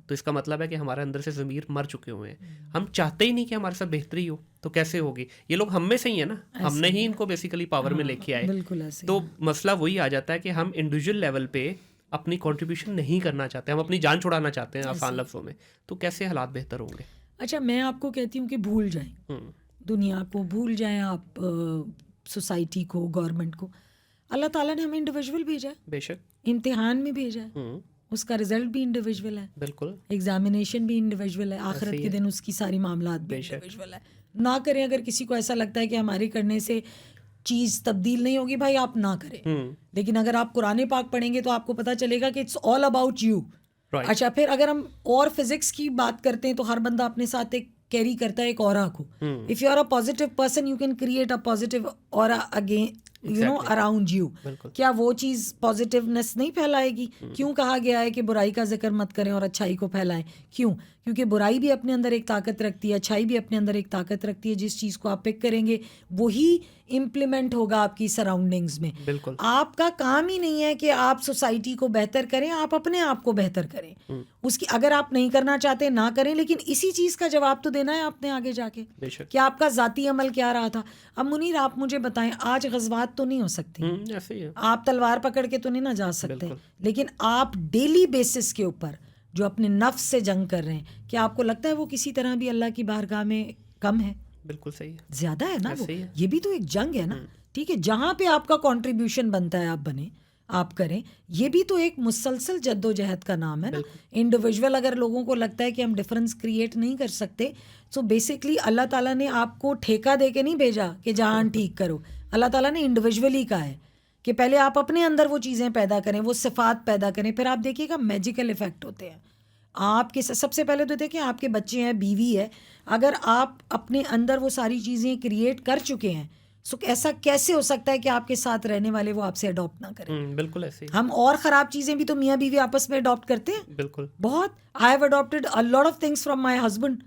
तो इसका मतलब है कि हमारे अंदर से ज़मीर मर चुके हुए हैं। हम चाहते ही नहीं कि हमारे साथ बेहतरी हो, तो कैसे होगी? ये लोग हम में से ही है ना, हमने ही इनको बेसिकली पावर में लेके आए। बिल्कुल ऐसे। तो मसला वही आ जाता है कि हम इंडिविजुअल लेवल पे अपनी कंट्रीब्यूशन नहीं करना चाहते, हम अपनी जान छुड़ाना चाहते हैं आसान लफ्ज़ों में। तो कैसे हालात बेहतर होंगे? अच्छा, मैं आपको कहती हूँ कि भूल जाएं दुनिया को, भूल जाएं आप सोसाइटी को, गवर्नमेंट को। अल्लाह ताला ने हमें इंडिविजुअल भेजा है, बेशक, इम्तिहान में भेजा है, उसका रिजल्ट भी इंडिविजुअल है, बिल्कुल, एग्जामिनेशन भी इंडिविजुअल है, आखिरत के दिन उसकी सारी मामलात भी इंडिविजुअल है। ना करें, अगर किसी को ऐसा लगता है कि हमारे करने से चीज़ तब्दील नहीं होगी, भाई आप ना करें। लेकिन अगर आप कुरान पाक पढ़ेंगे तो आपको पता चलेगा कि इट्स ऑल अबाउट यू। अच्छा, फिर अगर हम और फिजिक्स की बात करते हैं तो हर बंदा अपने साथ एक कैरी करता है एक ऑरा को। If you are a positive person you can create a positive aura again, you know, around you. क्या वो चीज़ पॉजिटिवनेस नहीं फैलाएगी? क्यों कहा गया है कि बुराई का जिक्र मत करें और अच्छाई को फैलाएं? क्यों? क्योंकि बुराई भी अपने अंदर एक ताकत रखती है, अच्छाई भी अपने अंदर एक ताकत रखती है। जिस चीज़ को आप पिक करेंगे वही इम्प्लीमेंट होगा आपकी सराउंडिंग्स में। बिल्कुल। आपका काम ही नहीं है कि आप सोसाइटी को बेहतर करें, आप अपने आप को बेहतर करें। उसकी अगर आप नहीं करना चाहते ना करें, लेकिन इसी चीज़ का जवाब तो देना है आपने आगे जाके कि आपका ज़ाती अमल क्या रहा था। अब मुनीर आप मुझे बताएं, आज गज़वात तो नहीं हो सकती, ऐसे ही है। आप तलवार पकड़ के तो नहीं ना जा सकते, लेकिन आप डेली बेसिस के ऊपर जो अपने नफ्स से जंग कर रहे हैं, क्या आपको लगता है वो किसी तरह भी अल्लाह की बारगाह में कम है? बिल्कुल सही है, ज्यादा है ना वो। ये भी तो एक जंग है ना। ठीक है, जहाँ पे आपका कंट्रीब्यूशन बनता है आप बने। आप करें, ये भी तो एक मुसलसल जद्दोजहद का नाम है ना। इंडिविजुअल अगर लोगों को लगता है कि हम डिफरेंस क्रिएट नहीं कर सकते, सो बेसिकली अल्लाह ताला ने आपको ठेका दे के नहीं भेजा कि जहान ठीक करो। अल्लाह ताला ने इंडिविजुअली कहा है कि पहले आप अपने अंदर वो चीज़ें पैदा करें, वो सिफात पैदा करें, फिर आप देखिएगा मैजिकल इफेक्ट होते हैं आपके। सबसे पहले तो देखिए आपके बच्चे हैं, बीवी है, अगर आप अपने अंदर वो सारी चीज़ें क्रिएट कर चुके हैं, सो ऐसा कैसे हो सकता है कि आपके साथ रहने वाले वो आपसे अडॉप्ट ना करें? बिल्कुल ऐसे ही। हम और ख़राब चीज़ें भी तो मियाँ बीवी आपस में अडॉप्ट करते हैं। बिल्कुल। बहुत। I have adopted a lot of things from my husband.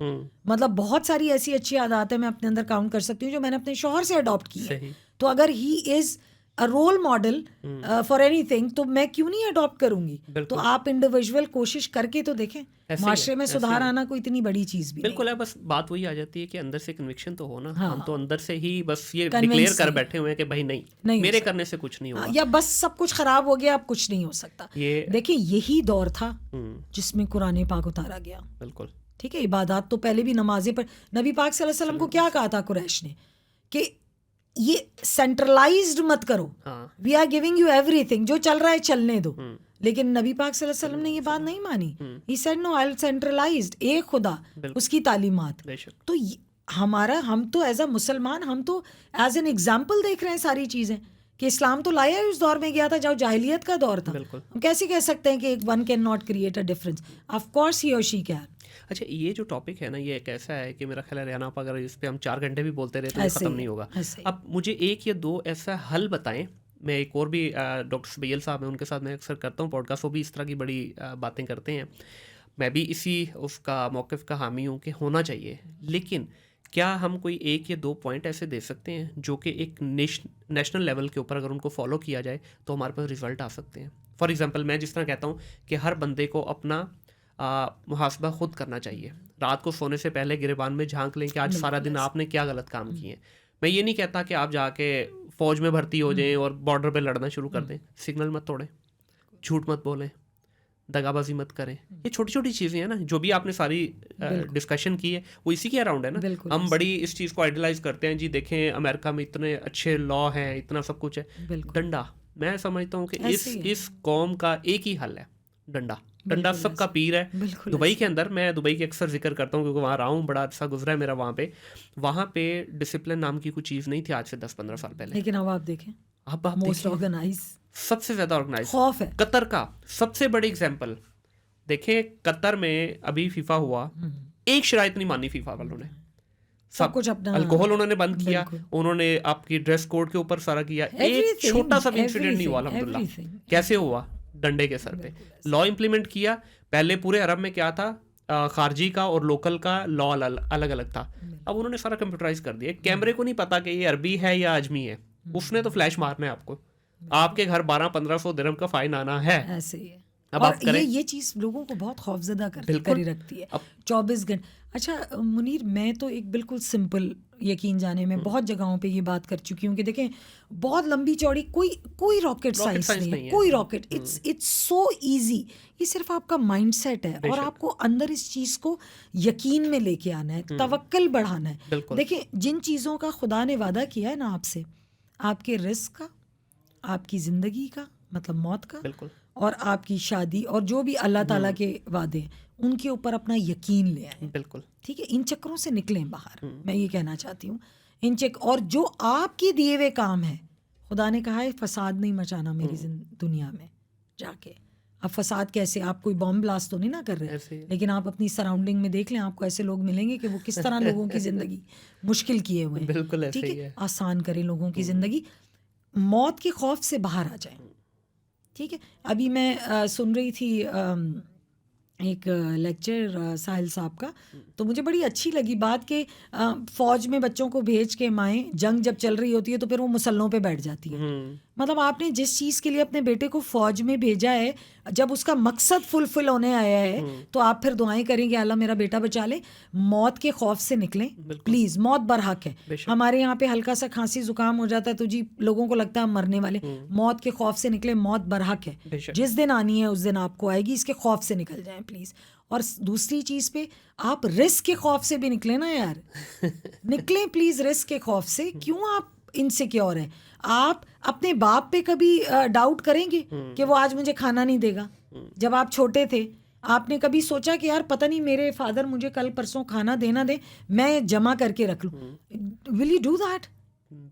मतलब बहुत सारी ऐसी अच्छी आदतें मैं अपने अंदर काउंट कर सकती हूँ जो मैंने अपने शौहर से अडॉप्ट की है। तो अगर he is a role model for anything, तो मैं क्यों नहीं अडॉप्ट करूंगी? तो आप इंडिविजुअल कोशिश करके तो देखें, माशरे में सुधार आना कोई इतनी बड़ी चीज भी बिल्कुल नहीं है। बस बात वही आ जाती है कि अंदर से कन्विक्शन तो हो ना। हाँ, हम तो अंदर से ही बस ये Convince डिक्लेयर कर है। बैठे हुए हैं कि भाई नहीं हो मेरे सकता। करने से कुछ नहीं होगा। या बस सब कुछ खराब हो गया, अब कुछ नहीं हो सकता। ये देखिए यही दौर था जिसमें कुरान पाक उतारा गया। बिल्कुल ठीक है, इबादत तो पहले भी नमाजें पर नबी पाक सल्लल्लाहु अलैहि वसल्लम को क्या कहा था कुरैश ने कि ये सेंट्रलाइज्ड मत करो, we are giving you everything, जो चल रहा है चलने दो। लेकिन नबी पाक सल्लल्लाहु अलैहि वसल्लम ने ये बात नहीं मानी। He said no, I will centralized, एक खुदा, उसकी तालीमात। तो हम तो एज अ मुसलमान हम तो एज एन एग्जाम्पल देख रहे हैं सारी चीज़ें कि इस्लाम तो लाया उस दौर में गया था जब जाहिलियत का दौर था। हम कैसे कह सकते हैं कि one can not create a difference? Of course he और शी कैन। अच्छा, ये जो टॉपिक है ना, ये एक ऐसा है कि मेरा ख्याल है रियाना, अगर इस पे हम 4 घंटे भी बोलते रहे तो ये ख़त्म नहीं होगा। अब मुझे एक या दो ऐसा हल बताएं। मैं एक और भी डॉक्टर सबैल साहब हैं, उनके साथ मैं अक्सर करता हूँ पॉडकास्ट, वो भी इस तरह की बड़ी बातें करते हैं। मैं भी इसी उसका मौक़िफ़ का हामी हूँ कि होना चाहिए, लेकिन क्या हम कोई एक या दो पॉइंट ऐसे दे सकते हैं जो कि एक नेशनल लेवल के ऊपर अगर उनको फॉलो किया जाए तो हमारे पास रिज़ल्ट आ सकते हैं? फॉर एग्ज़ाम्पल मैं जिस तरह कहता हूँ कि हर बंदे को अपना मुहासबा खुद करना चाहिए। रात को सोने से पहले गिरेबान में झांक लें कि आज सारा दिन आपने क्या गलत काम किए। मैं ये नहीं कहता कि आप जाके फ़ौज में भर्ती हो जाएं और बॉर्डर पे लड़ना शुरू कर दें। सिग्नल मत तोड़ें, झूठ मत बोलें, दगाबाजी मत करें। ये छोटी छोटी चीज़ें हैं ना, जो भी आपने सारी डिस्कशन की है वो इसी के अराउंड है ना। हम बड़ी इस चीज़ को आइडलाइज करते हैं, जी देखें अमेरिका में इतने अच्छे लॉ हैं, इतना सब कुछ है। डंडा, मैं समझता हूँ कि इस कौम का एक ही हल है, डंडा। डंडा सबका पीर है। दुबई के अंदर, मैं दुबई के अक्सर जिक्र करता हूँ क्योंकि वहाँ रहा हूँ, बड़ा अच्छा गुजरा है मेरा वहाँ पे डिसिप्लिन नाम की कोई चीज़ नहीं थी आज से 10-15 साल पहले। लेकिन अब आप देखें, अब आप मोस्ट ऑर्गेनाइज, सबसे ज़्यादा ऑर्गेनाइज खौफ है। कतर का सबसे बड़ी एग्जाम्पल देखें, कतर में अभी फीफा हुआ, एक शराइत नहीं मानी फीफा वालों ने, सब कुछ अपना अल्कोहल उन्होंने बंद किया, उन्होंने आपकी ड्रेस कोड के ऊपर सारा किया, एक छोटा सा इंसिडेंट नहीं हुआ अल्हम्दुलिल्लाह। कैसे हुआ? डंडे के सर पे लॉ इम्प्लीमेंट किया। पहले पूरे अरब में क्या था, खारजी का और लोकल का लॉ अलग अलग था। अब उन्होंने सारा कंप्यूटराइज कर दिया। कैमरे को नहीं पता कि ये अरबी है या आजमी है, उसने तो फ्लैश मारना है आपको, आपके घर 1200-1500 दिरहम का फाइन आना है। ऐसे ही है। अब और ये चीज़ लोगों को बहुत खौफजदा करी रखती है। 24 घंटे। अच्छा मुनीर, मैं तो एक बिल्कुल सिंपल यकीन जाने में बहुत जगहों पे ये बात कर चुकी हूँ कि देखें बहुत लंबी चौड़ी कोई रॉकेट साइंस नहीं है, कोई रॉकेट, इट्स सो इजी। ये सिर्फ आपका माइंडसेट है और आपको अंदर इस चीज़ को यकीन में लेके आना है, तवक्कल बढ़ाना है। देखें जिन चीज़ों का खुदा ने वादा किया है ना आपसे, आपके रिस्क का, आपकी ज़िंदगी का मतलब मौत का, और आपकी शादी, और जो भी अल्लाह ताला के वादे हैं उनके ऊपर अपना यकीन ले आए। बिल्कुल ठीक है, इन चक्करों से निकलें बाहर। मैं ये कहना चाहती हूँ और जो आपके दिए हुए काम है, खुदा ने कहा है फसाद नहीं मचाना मेरी दुनिया में जाके। अब फसाद कैसे? आप कोई बॉम्ब ब्लास्ट तो नहीं ना कर रहे, लेकिन आप अपनी सराउंडिंग में देख लें, आपको ऐसे लोग मिलेंगे कि वो किस तरह लोगों की ज़िंदगी मुश्किल किए हुए हैं। ठीक है, आसान करें लोगों की ज़िंदगी, मौत के खौफ से बाहर आ जाएं। ठीक है, अभी मैं सुन रही थी एक लेक्चर साहिल साहब का, तो मुझे बड़ी अच्छी लगी बात कि फ़ौज में बच्चों को भेज के माएँ, जंग जब चल रही होती है तो फिर वो मुसल्लों पे बैठ जाती है। मतलब आपने जिस चीज़ के लिए अपने बेटे को फ़ौज में भेजा है, जब उसका मकसद फुलफिल होने आया है तो आप फिर दुआएं करेंगे अल्लाह मेरा बेटा बचा ले। मौत के खौफ से निकलें प्लीज़, मौत बरहक है। हमारे यहाँ पे हल्का सा खांसी जुकाम हो जाता है तो जी लोगों को लगता है हम मरने वाले। मौत के खौफ से निकलें, मौत बरहक है, जिस दिन आनी है उस दिन आपको आएगी, इसके खौफ से निकल जाएं प्लीज़। और दूसरी चीज़ पे आप रिस्क के खौफ से भी निकलें ना यार, निकलें प्लीज़ रिस्क के खौफ से। क्यों आप इनसिक्योर हैं, आप अपने बाप पे कभी डाउट करेंगे कि वो आज मुझे खाना नहीं देगा? जब आप छोटे थे आपने कभी सोचा कि यार पता नहीं मेरे फादर मुझे कल परसों खाना देना दे, मैं जमा करके रख लूं? Will you do that?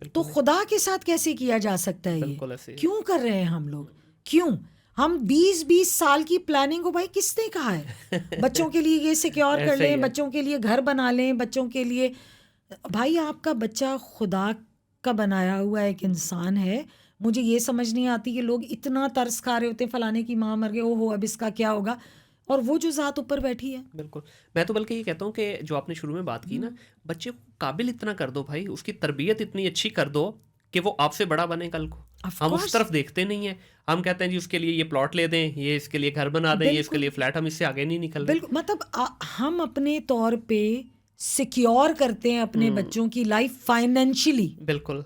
तो खुदा के साथ कैसे किया जा सकता है ये? क्यों कर रहे हैं हम लोग? क्यों हम 20-20 साल की प्लानिंग को, भाई किसने कहा है बच्चों के लिए ये सिक्योर कर लें, बच्चों के लिए घर बना लें, बच्चों के लिए? भाई आपका बच्चा खुदा का बनाया हुआ एक इंसान है। मुझे ये समझ नहीं आती कि लोग इतना तरस खा रहे होते हैं, फलाने की माँ मर गई, ओहो अब इसका क्या होगा, और वो जो ज़ात ऊपर बैठी है। बिल्कुल, मैं तो बल्कि ये कहता हूँ कि जो आपने शुरू में बात की ना, बच्चे को काबिल इतना कर दो भाई, उसकी तरबियत इतनी अच्छी कर दो कि वो आपसे बड़ा बने कल को। हम उस तरफ देखते नहीं है, हम कहते हैं जी उसके लिए ये प्लॉट ले दें, ये इसके लिए घर बना दें, ये इसके लिए फ्लैट, हम इससे आगे नहीं निकल रहे। बिल्कुल, मतलब हम अपने तौर पे सिक्योर करते हैं अपने बच्चों की लाइफ फाइनेंशियली। बिल्कुल,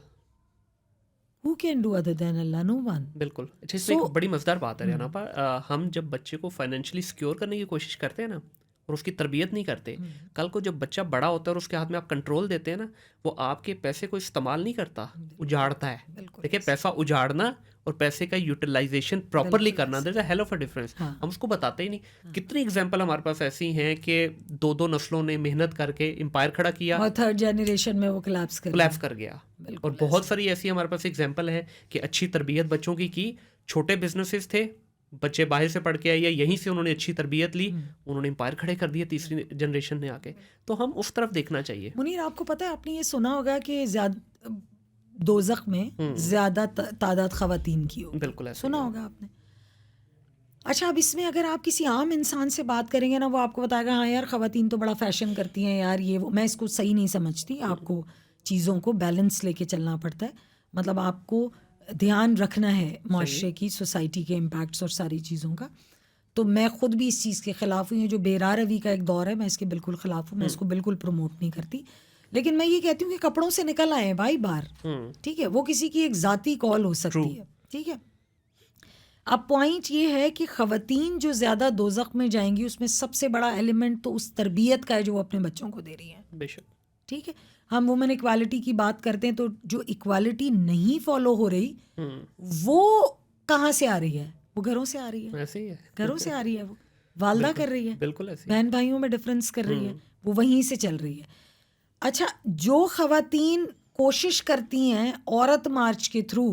Who can do other than Allah? No one. बिल्कुल। अच्छा, इसमें एक बड़ी मज़ेदार बात है ना पर हम जब बच्चे को फाइनेंशियली सिक्योर करने की कोशिश करते हैं ना और उसकी तरबियत नहीं करते, कल को जब बच्चा बड़ा होता है और उसके हाथ में आप कंट्रोल देते हैं ना, वो आपके पैसे को इस्तेमाल नहीं करता, उजाड़ता है। देखिए, पैसा उजाड़ना और पैसे का यूटिलाइजेशन प्रॉपरली करना, there is a hell of a difference. हम उसको बताते ही नहीं। कितनी एग्जांपल हमारे पास ऐसी हैं कि 2-2 नस्लों ने मेहनत करके एम्पायर खड़ा किया और थर्ड जनरेशन में वो कोलैप्स कर गया। और बहुत सारी ऐसी हमारे पास एग्जांपल है कि अच्छी तरबियत बच्चों की छोटे बिजनेसेस थे, बच्चे बाहर से पढ़ के आए या यहीं से उन्होंने अच्छी तरबियत ली, उन्होंने एम्पायर खड़े कर दिए तीसरी जनरेशन ने आके। तो हम उस तरफ देखना चाहिए। मुनीर, आपको पता है, आपने ये सुना होगा कि दोज़ख में ज्यादा तादाद खवातीन की होगी। बिल्कुल सुना होगा आपने। अच्छा, अब इसमें अगर आप किसी आम इंसान से बात करेंगे ना, वो आपको बताएगा हाँ यार खवातीन तो बड़ा फैशन करती हैं यार, ये वो। मैं इसको सही नहीं समझती। आपको चीज़ों को बैलेंस लेके चलना पड़ता है। मतलब आपको ध्यान रखना है माशरे की, सोसाइटी के इम्पैक्ट्स और सारी चीज़ों का। तो मैं ख़ुद भी इस चीज़ के ख़िलाफ़ हूँ। ये जो बेरा रवी का एक दौर है, मैं इसके बिल्कुल ख़िलाफ़ हूँ। मैं इसको बिल्कुल प्रमोट नहीं करती। लेकिन मैं ये कहती हूँ कि कपड़ों से निकल आए हैं भाई बाहर, ठीक है? वो किसी की एक ज़ाती कॉल हो सकती है, ठीक है? अब पॉइंट ये है कि ख़वातीन जो ज़्यादा दोज़ख में जाएंगी, उसमें सबसे बड़ा एलिमेंट तो उस तरबियत का है जो वो अपने बच्चों को दे रही हैं। बेशक, ठीक है। हम वुमेन इक्वालिटी की बात करते हैं, तो जो इक्वालिटी नहीं फॉलो हो रही वो कहाँ से आ रही है? वो घरों से आ रही है। ऐसे ही है, घरों से आ रही है। वो वालदा कर रही है, बिल्कुल ऐसे, बहन भाइयों में डिफरेंस कर रही है, वो वहीं से चल रही है। अच्छा, जो ख़वातीन कोशिश करती हैं औरत मार्च के थ्रू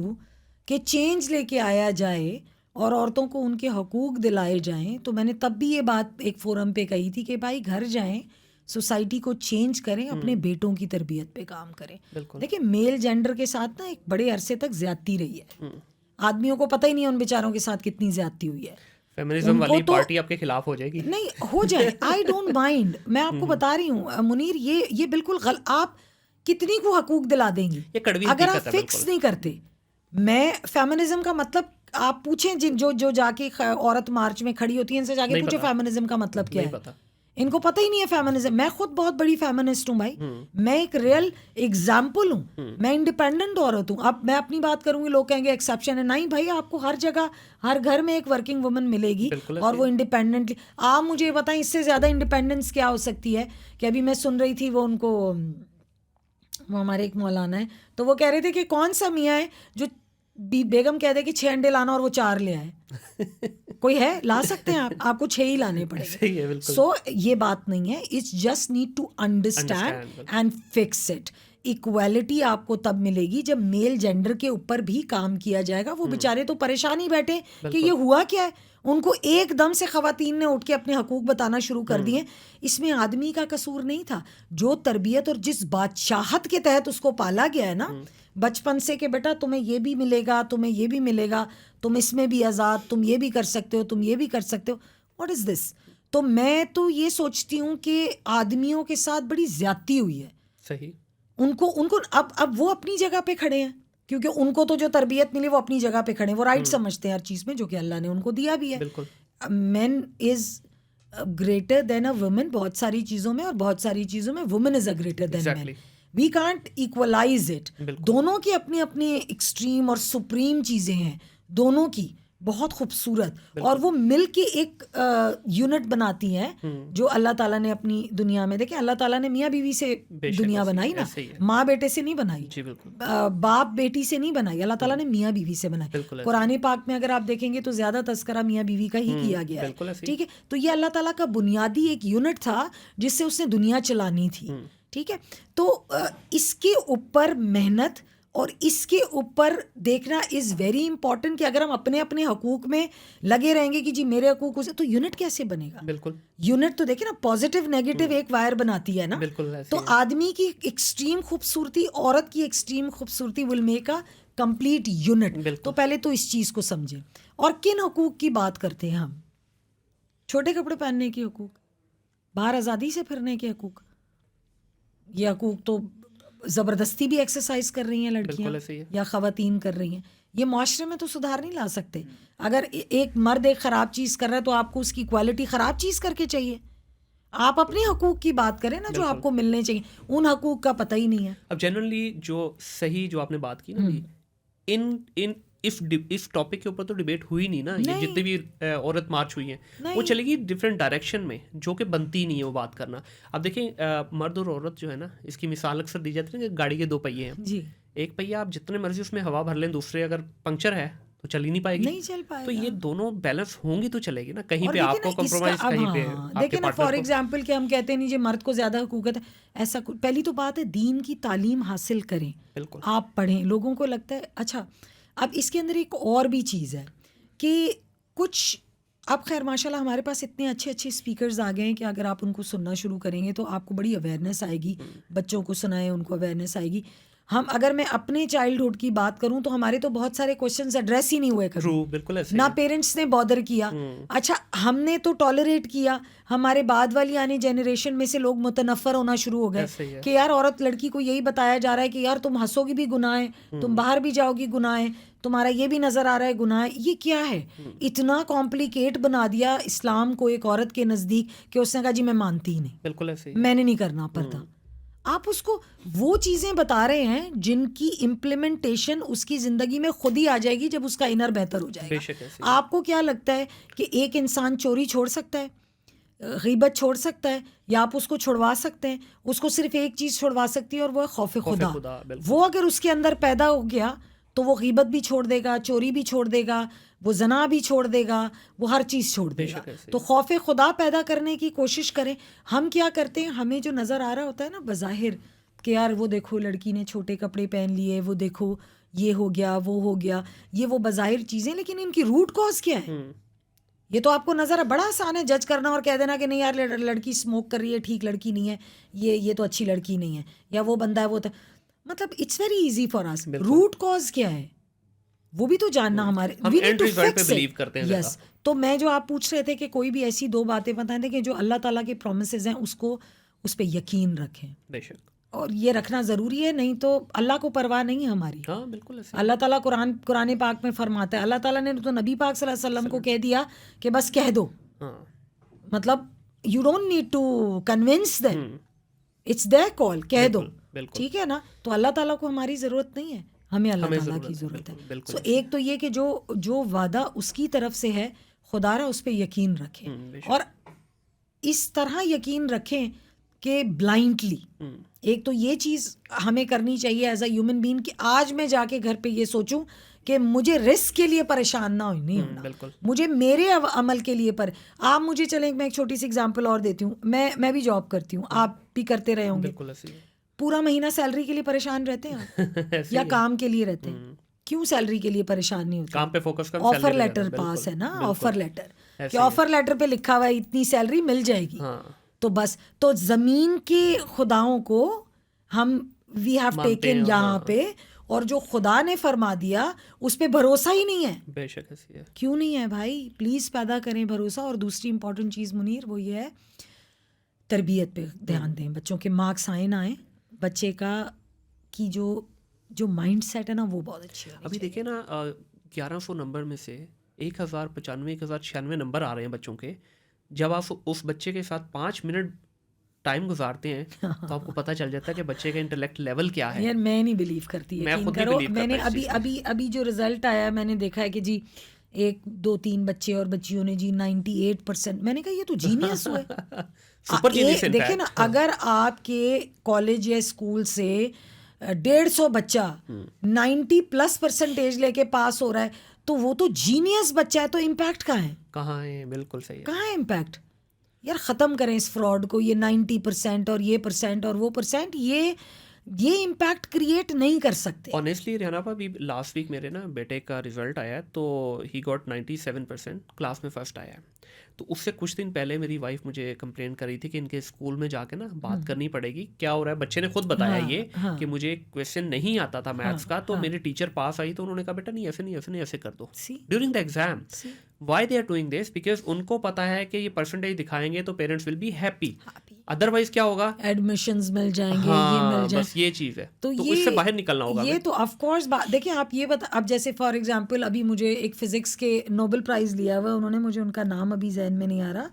कि चेंज लेके आया जाए और औरतों को उनके हकूक़ दिलाए जाएं, तो मैंने तब भी ये बात एक फोरम पे कही थी कि भाई घर जाएं, सोसाइटी को चेंज करें, अपने बेटों की तरबियत पे काम करें। देखिए, मेल जेंडर के साथ ना एक बड़े अरसे तक ज्यादती रही है। आदमियों को पता ही नहीं है उन बेचारों के साथ कितनी ज्यादती हुई है। फेमिनिज्म वाली पार्टी आपके खिलाफ हो जाएगी। नहीं हो जाए, आई डोंट माइंड। मैं आपको बता रही हूँ मुनीर, ये बिल्कुल आप कितनी को हकूक दिला देंगी अगर आप फिक्स नहीं करते। मैं फेमिनिज्म का मतलब, आप पूछें जो जाके औरत मार्च में खड़ी होती है, इनसे जाके पूछे फेमिनिज्म का मतलब क्या है। इनको पता ही नहीं है फेमिनिज्म। मैं खुद बहुत बड़ी फेमिनिस्ट हूँ भाई, मैं एक रियल एग्जाम्पल हूँ। मैं इंडिपेंडेंट औरत हूँ। अब मैं अपनी बात करूंगी, लोग कहेंगे एक्सेप्शन है। नहीं भाई, आपको हर जगह हर घर में एक वर्किंग वुमन मिलेगी और वो इंडिपेंडेंटली। आप मुझे बताएं इससे ज़्यादा इंडिपेंडेंस क्या हो सकती है? कि अभी मैं सुन रही थी, वो हमारे एक मौलाना है, तो वो कह रहे थे कि कौन सा मियाँ है जो बेगम कह दे कि 6 अंडे लाना और वो 4 ले आए। कोई है? ला सकते हैं आप? आपको 6 ही लाने पड़ेंगे। सो ये बात नहीं है। It's just need to understand and fix it. Equality आपको तब मिलेगी जब मेल जेंडर के ऊपर भी काम किया जाएगा। वो बेचारे तो परेशान ही बैठे कि ये हुआ क्या है। उनको एकदम से खवातीन ने उठ के अपने हकूक बताना शुरू कर दिए। इसमें आदमी का कसूर नहीं था। जो तरबियत और जिस बादशाहत के तहत उसको पाला गया है ना, बचपन से कि बेटा तुम्हें ये भी मिलेगा, तुम्हें ये भी मिलेगा, तुम इसमें भी आज़ाद, तुम ये भी कर सकते हो, तुम ये भी कर सकते हो। What is this? तो मैं तो ये सोचती हूँ कि आदमियों के साथ बड़ी ज्यादती हुई है। सही। उनको अब वो अपनी जगह पे खड़े हैं, क्योंकि उनको तो जो तरबियत मिली वो अपनी जगह पे खड़े हैं। वो राइट समझते हैं हर चीज़ में, जो कि अल्लाह ने उनको दिया भी है। Man is greater than a women बहुत सारी चीज़ों में, और बहुत सारी चीज़ों में women is a greater than man. We can't equalize it. दोनों की अपनी अपनी एक्सट्रीम और सुप्रीम चीज़ें हैं दोनों की, बहुत खूबसूरत, और वो मिल के एक यूनिट बनाती हैं जो अल्लाह ताला ने अपनी दुनिया में। देखिए अल्लाह ताला ने मियाँ बीवी से दुनिया बनाई ना, माँ बेटे से नहीं बनाई, बाप बेटी से नहीं बनाई, अल्लाह ताला ने मियाँ बीवी से बनाई। कुरान पाक में अगर आप देखेंगे तो ज्यादा तस्करा मियाँ बीवी का ही किया गया है, ठीक है। तो ये अल्लाह ताला का बुनियादी एक यूनिट था जिससे उसने दुनिया चलानी थी, ठीक है। तो इसके ऊपर मेहनत और इसके ऊपर देखना इज़ वेरी इंपॉर्टेंट कि अगर हम अपने अपने हकूक में लगे रहेंगे कि जी मेरे हकूक उसे, तो यूनिट कैसे बनेगा? बिल्कुल, यूनिट तो देखिए ना, पॉजिटिव नेगेटिव एक वायर बनाती है ना। तो आदमी की एक्सट्रीम खूबसूरती, औरत की एक्सट्रीम खूबसूरती will make a complete unit. तो पहले तो इस चीज़ को समझें। और किन हकूक की बात करते हैं हम? छोटे कपड़े पहनने के हकूक, बाहर आज़ादी से फिरने के हकूक, ये हकूक तो ज़बरदस्ती भी एक्सरसाइज कर रही हैं लड़कियां या ख़वातीन कर रही हैं। ये माशरे में तो सुधार नहीं ला सकते। अगर एक मर्द एक ख़राब चीज़ कर रहा है तो आपको उसकी क्वालिटी ख़राब चीज़ करके चाहिए। आप अपने हकूक की बात करें ना, जो आपको मिलने चाहिए, उन हकूक का पता ही नहीं है। अब जनरली जो सही जो आपने बात की ना, इन इस टॉपिक के ऊपर तो डिबेट हुई नहीं ना। ये जितनी भी औरत मार्च हुई हैं वो चलेगी डिफरेंट डायरेक्शन में, जो कि बनती नहीं है वो बात करना। अब देखें मर्द और औरत जो है ना, इसकी मिसाल अक्सर दी जाती है कि गाड़ी के दो पहिए हैं जी। एक पहिया आप जितने मर्जी उसमें हवा भर लें, दूसरे अगर पंक्चर है तो चल ही नहीं पाएगी, नहीं चल पाएगा। तो ये दोनों बैलेंस होंगी तो चलेगी ना, कहीं पे आपको कॉम्प्रोमाइज, कहीं पे देखिए ना, फॉर एग्जांपल कि हम कहते नहीं जी मर्द को ज्यादा हुकूकत है, ऐसा पहली तो बात है दीन की तालीम हासिल करें, बिल्कुल आप पढ़ें। लोगों को लगता है अच्छा, अब इसके अंदर एक और भी चीज़ है कि कुछ, अब खैर माशाल्लाह हमारे पास इतने अच्छे अच्छे स्पीकर्स आ गए हैं कि अगर आप उनको सुनना शुरू करेंगे तो आपको बड़ी अवेयरनेस आएगी। बच्चों को सुनाएं, उनको अवेयरनेस आएगी। हम, अगर मैं अपने चाइल्डहुड की बात करूं तो हमारे तो बहुत सारे क्वेश्चंस एड्रेस ही नहीं हुए कभी, बिल्कुल ऐसे ना पेरेंट्स ने बॉदर किया। अच्छा, हमने तो टॉलरेट किया, हमारे बाद वाली आने जनरेशन में से लोग मुतनफ़र होना शुरू हो गए कि यार औरत लड़की को यही बताया जा रहा है कि यार तुम हंसोगी भी गुनाह है, तुम बाहर भी जाओगी गुनाह है, तुम्हारा ये भी नजर आ रहा है गुनाह है। ये क्या है? इतना कॉम्प्लिकेट बना दिया इस्लाम को एक औरत के नज़दीक कि उसने कहा जी मैं मानती ही नहीं, बिल्कुल ऐसे मैंने नहीं करना पर्दा। आप उसको वो चीज़ें बता रहे हैं जिनकी इम्प्लीमेंटेशन उसकी ज़िंदगी में खुद ही आ जाएगी जब उसका इनर बेहतर हो जाएगा। आपको क्या लगता है कि एक इंसान चोरी छोड़ सकता है, गीबत छोड़ सकता है, या आप उसको छुड़वा सकते हैं? उसको सिर्फ एक चीज़ छुड़वा सकती है और वो है खौफ खुदा। वो अगर उसके अंदर पैदा हो गया तो वो गीबत भी छोड़ देगा, चोरी भी छोड़ देगा, वो जना भी छोड़ देगा, वो हर चीज़ छोड़ देगा। तो खौफ खुदा पैदा करने की कोशिश करें। हम क्या करते हैं, हमें जो नज़र आ रहा होता है ना बज़ाहिर कि यार वो देखो लड़की ने छोटे कपड़े पहन लिए, वो देखो ये हो गया, वो हो गया, ये वो बज़ाहिर चीज़ें, लेकिन इनकी रूट कॉज क्या है? ये तो आपको नज़र, बड़ा आसान है जज करना और कह देना कि नहीं यार लड़की स्मोक कर रही है, ठीक लड़की नहीं है, ये तो अच्छी लड़की नहीं है, या वो बंदा है वो तो, मतलब it's very easy for us. Root cause क्या है वो भी तो जानना हमारे, we need to fix it. Yes, तो मैं जो आप पूछ रहे थे कि कोई भी ऐसी दो बातें बताएं कि जो अल्लाह ताला के प्रोमिसेस हैं उसको, उस पर यकीन रखें। बेशक, और ये रखना ज़रूरी है, नहीं तो अल्लाह को परवाह नहीं है हमारी। हाँ बिल्कुल ऐसे। अल्लाह ताला कुरान पाक में फरमाता है, अल्लाह ताला ने तो नबी पाक सल्लल्लाहु अलैहि वसल्लम को कह दिया कि बस कह दो, मतलब you don't need to convince them, it's their call, कह दो, ठीक है ना। तो अल्लाह ताला को हमारी ज़रूरत नहीं है, हमें अल्लाह ताला की ज़रूरत है। सो एक तो ये कि जो वादा उसकी तरफ से है, खुदारा उस पर यकीन रखें, और इस तरह यकीन रखें कि ब्लाइंडली। एक तो ये चीज़ हमें करनी चाहिए एज अ ह्यूमन बीइंग कि आज मैं जाके घर पे ये सोचूं कि मुझे रिस्क के लिए परेशान ना नहीं होना, मुझे मेरे अमल के लिए आप मुझे चलें, मैं एक छोटी सी एग्जांपल और देती हूँ। मैं भी जॉब करती हूँ, आप भी करते रहे होंगे। पूरा महीना सैलरी के लिए परेशान रहते हैं या काम के लिए रहते हैं? क्यों सैलरी के लिए परेशान नहीं होते? काम पे फोकस कर, ऑफर लेटर पास है ना, ऑफर लेटर कि ऑफर लेटर पे लिखा हुआ है इतनी सैलरी मिल जाएगी, तो बस, तो जमीन के खुदाओं को हम वी हैव टेकन यहाँ पे, और जो खुदा ने फरमा दिया उस पे भरोसा ही नहीं है। बेशक ऐसी है। क्यों नहीं है भाई? प्लीज पैदा करें भरोसा। और दूसरी इंपॉर्टेंट चीज़ मुनीर, वो ये है तरबियत पे ध्यान दें। बच्चों के मार्क्स आए ना आए, बच्चे का की जो माइंड सेट है ना वो बहुत अच्छी है। अभी देखिए ना 1100 नंबर में से 1095 1096 नंबर आ रहे हैं बच्चों के। जब आप उस बच्चे के साथ 5 मिनट टाइम गुजारते हैं तो आपको पता चल जाता है कि बच्चे का इंटेलेक्ट लेवल क्या है। यार मैं नहीं बिलीव करती, मैं खुद मैंने अभी जो रिजल्ट आया मैंने देखा है कि जी एक 2-3 बच्चे और बच्चियों ने जी 98%। मैंने कहा ये तो जीनियस हुआ है। सुपर जीनियस देखिए ना, अगर आपके कॉलेज या स्कूल से 150 बच्चा 90+% लेके पास हो रहा है, तो वो तो जीनियस बच्चा है, तो इम्पैक्ट कहाँ है? बिल्कुल सही है। कहाँ है इम्पैक्ट? यार ख़त्म करें इस फ्रॉड को। ये 90% और ये % और वो %, ये इम्पैक्ट क्रिएट नहीं कर सकते। ऑनेस्टली रिहाना, अभी लास्ट वीक मेरे ना बेटे का रिजल्ट आया है, तो ही गॉट 97%, क्लास में फर्स्ट आया है। तो उससे कुछ दिन पहले मेरी वाइफ मुझे कंप्लेंट कर रही थी कि इनके स्कूल में जाके ना बात करनी पड़ेगी, क्या हो रहा है। बच्चे ने खुद बताया ये कि मुझे क्वेश्चन नहीं आता था मैथ्स का, तो मेरी टीचर पास आई तो उन्होंने कहा बेटा नहीं ऐसे नहीं, ऐसे नहीं, ऐसे कर दो during the exam. Why they are doing this? Because उनको पता है कि ये परसेंटेज दिखाएंगे तो parents will be happy. Otherwise क्या होगा, एडमिशंस मिल जाएंगे, ये मिल जाए, बस ये चीज़ है। तो ये इससे बाहर निकलना होगा। ये तो ऑफ कोर्स देखिए, आप ये बता, अब जैसे फॉर एग्जांपल अभी मुझे एक फिजिक्स के नोबेल प्राइज़ लिया हुआ, उन्होंने, मुझे उनका नाम अभी जहन में नहीं आ रहा,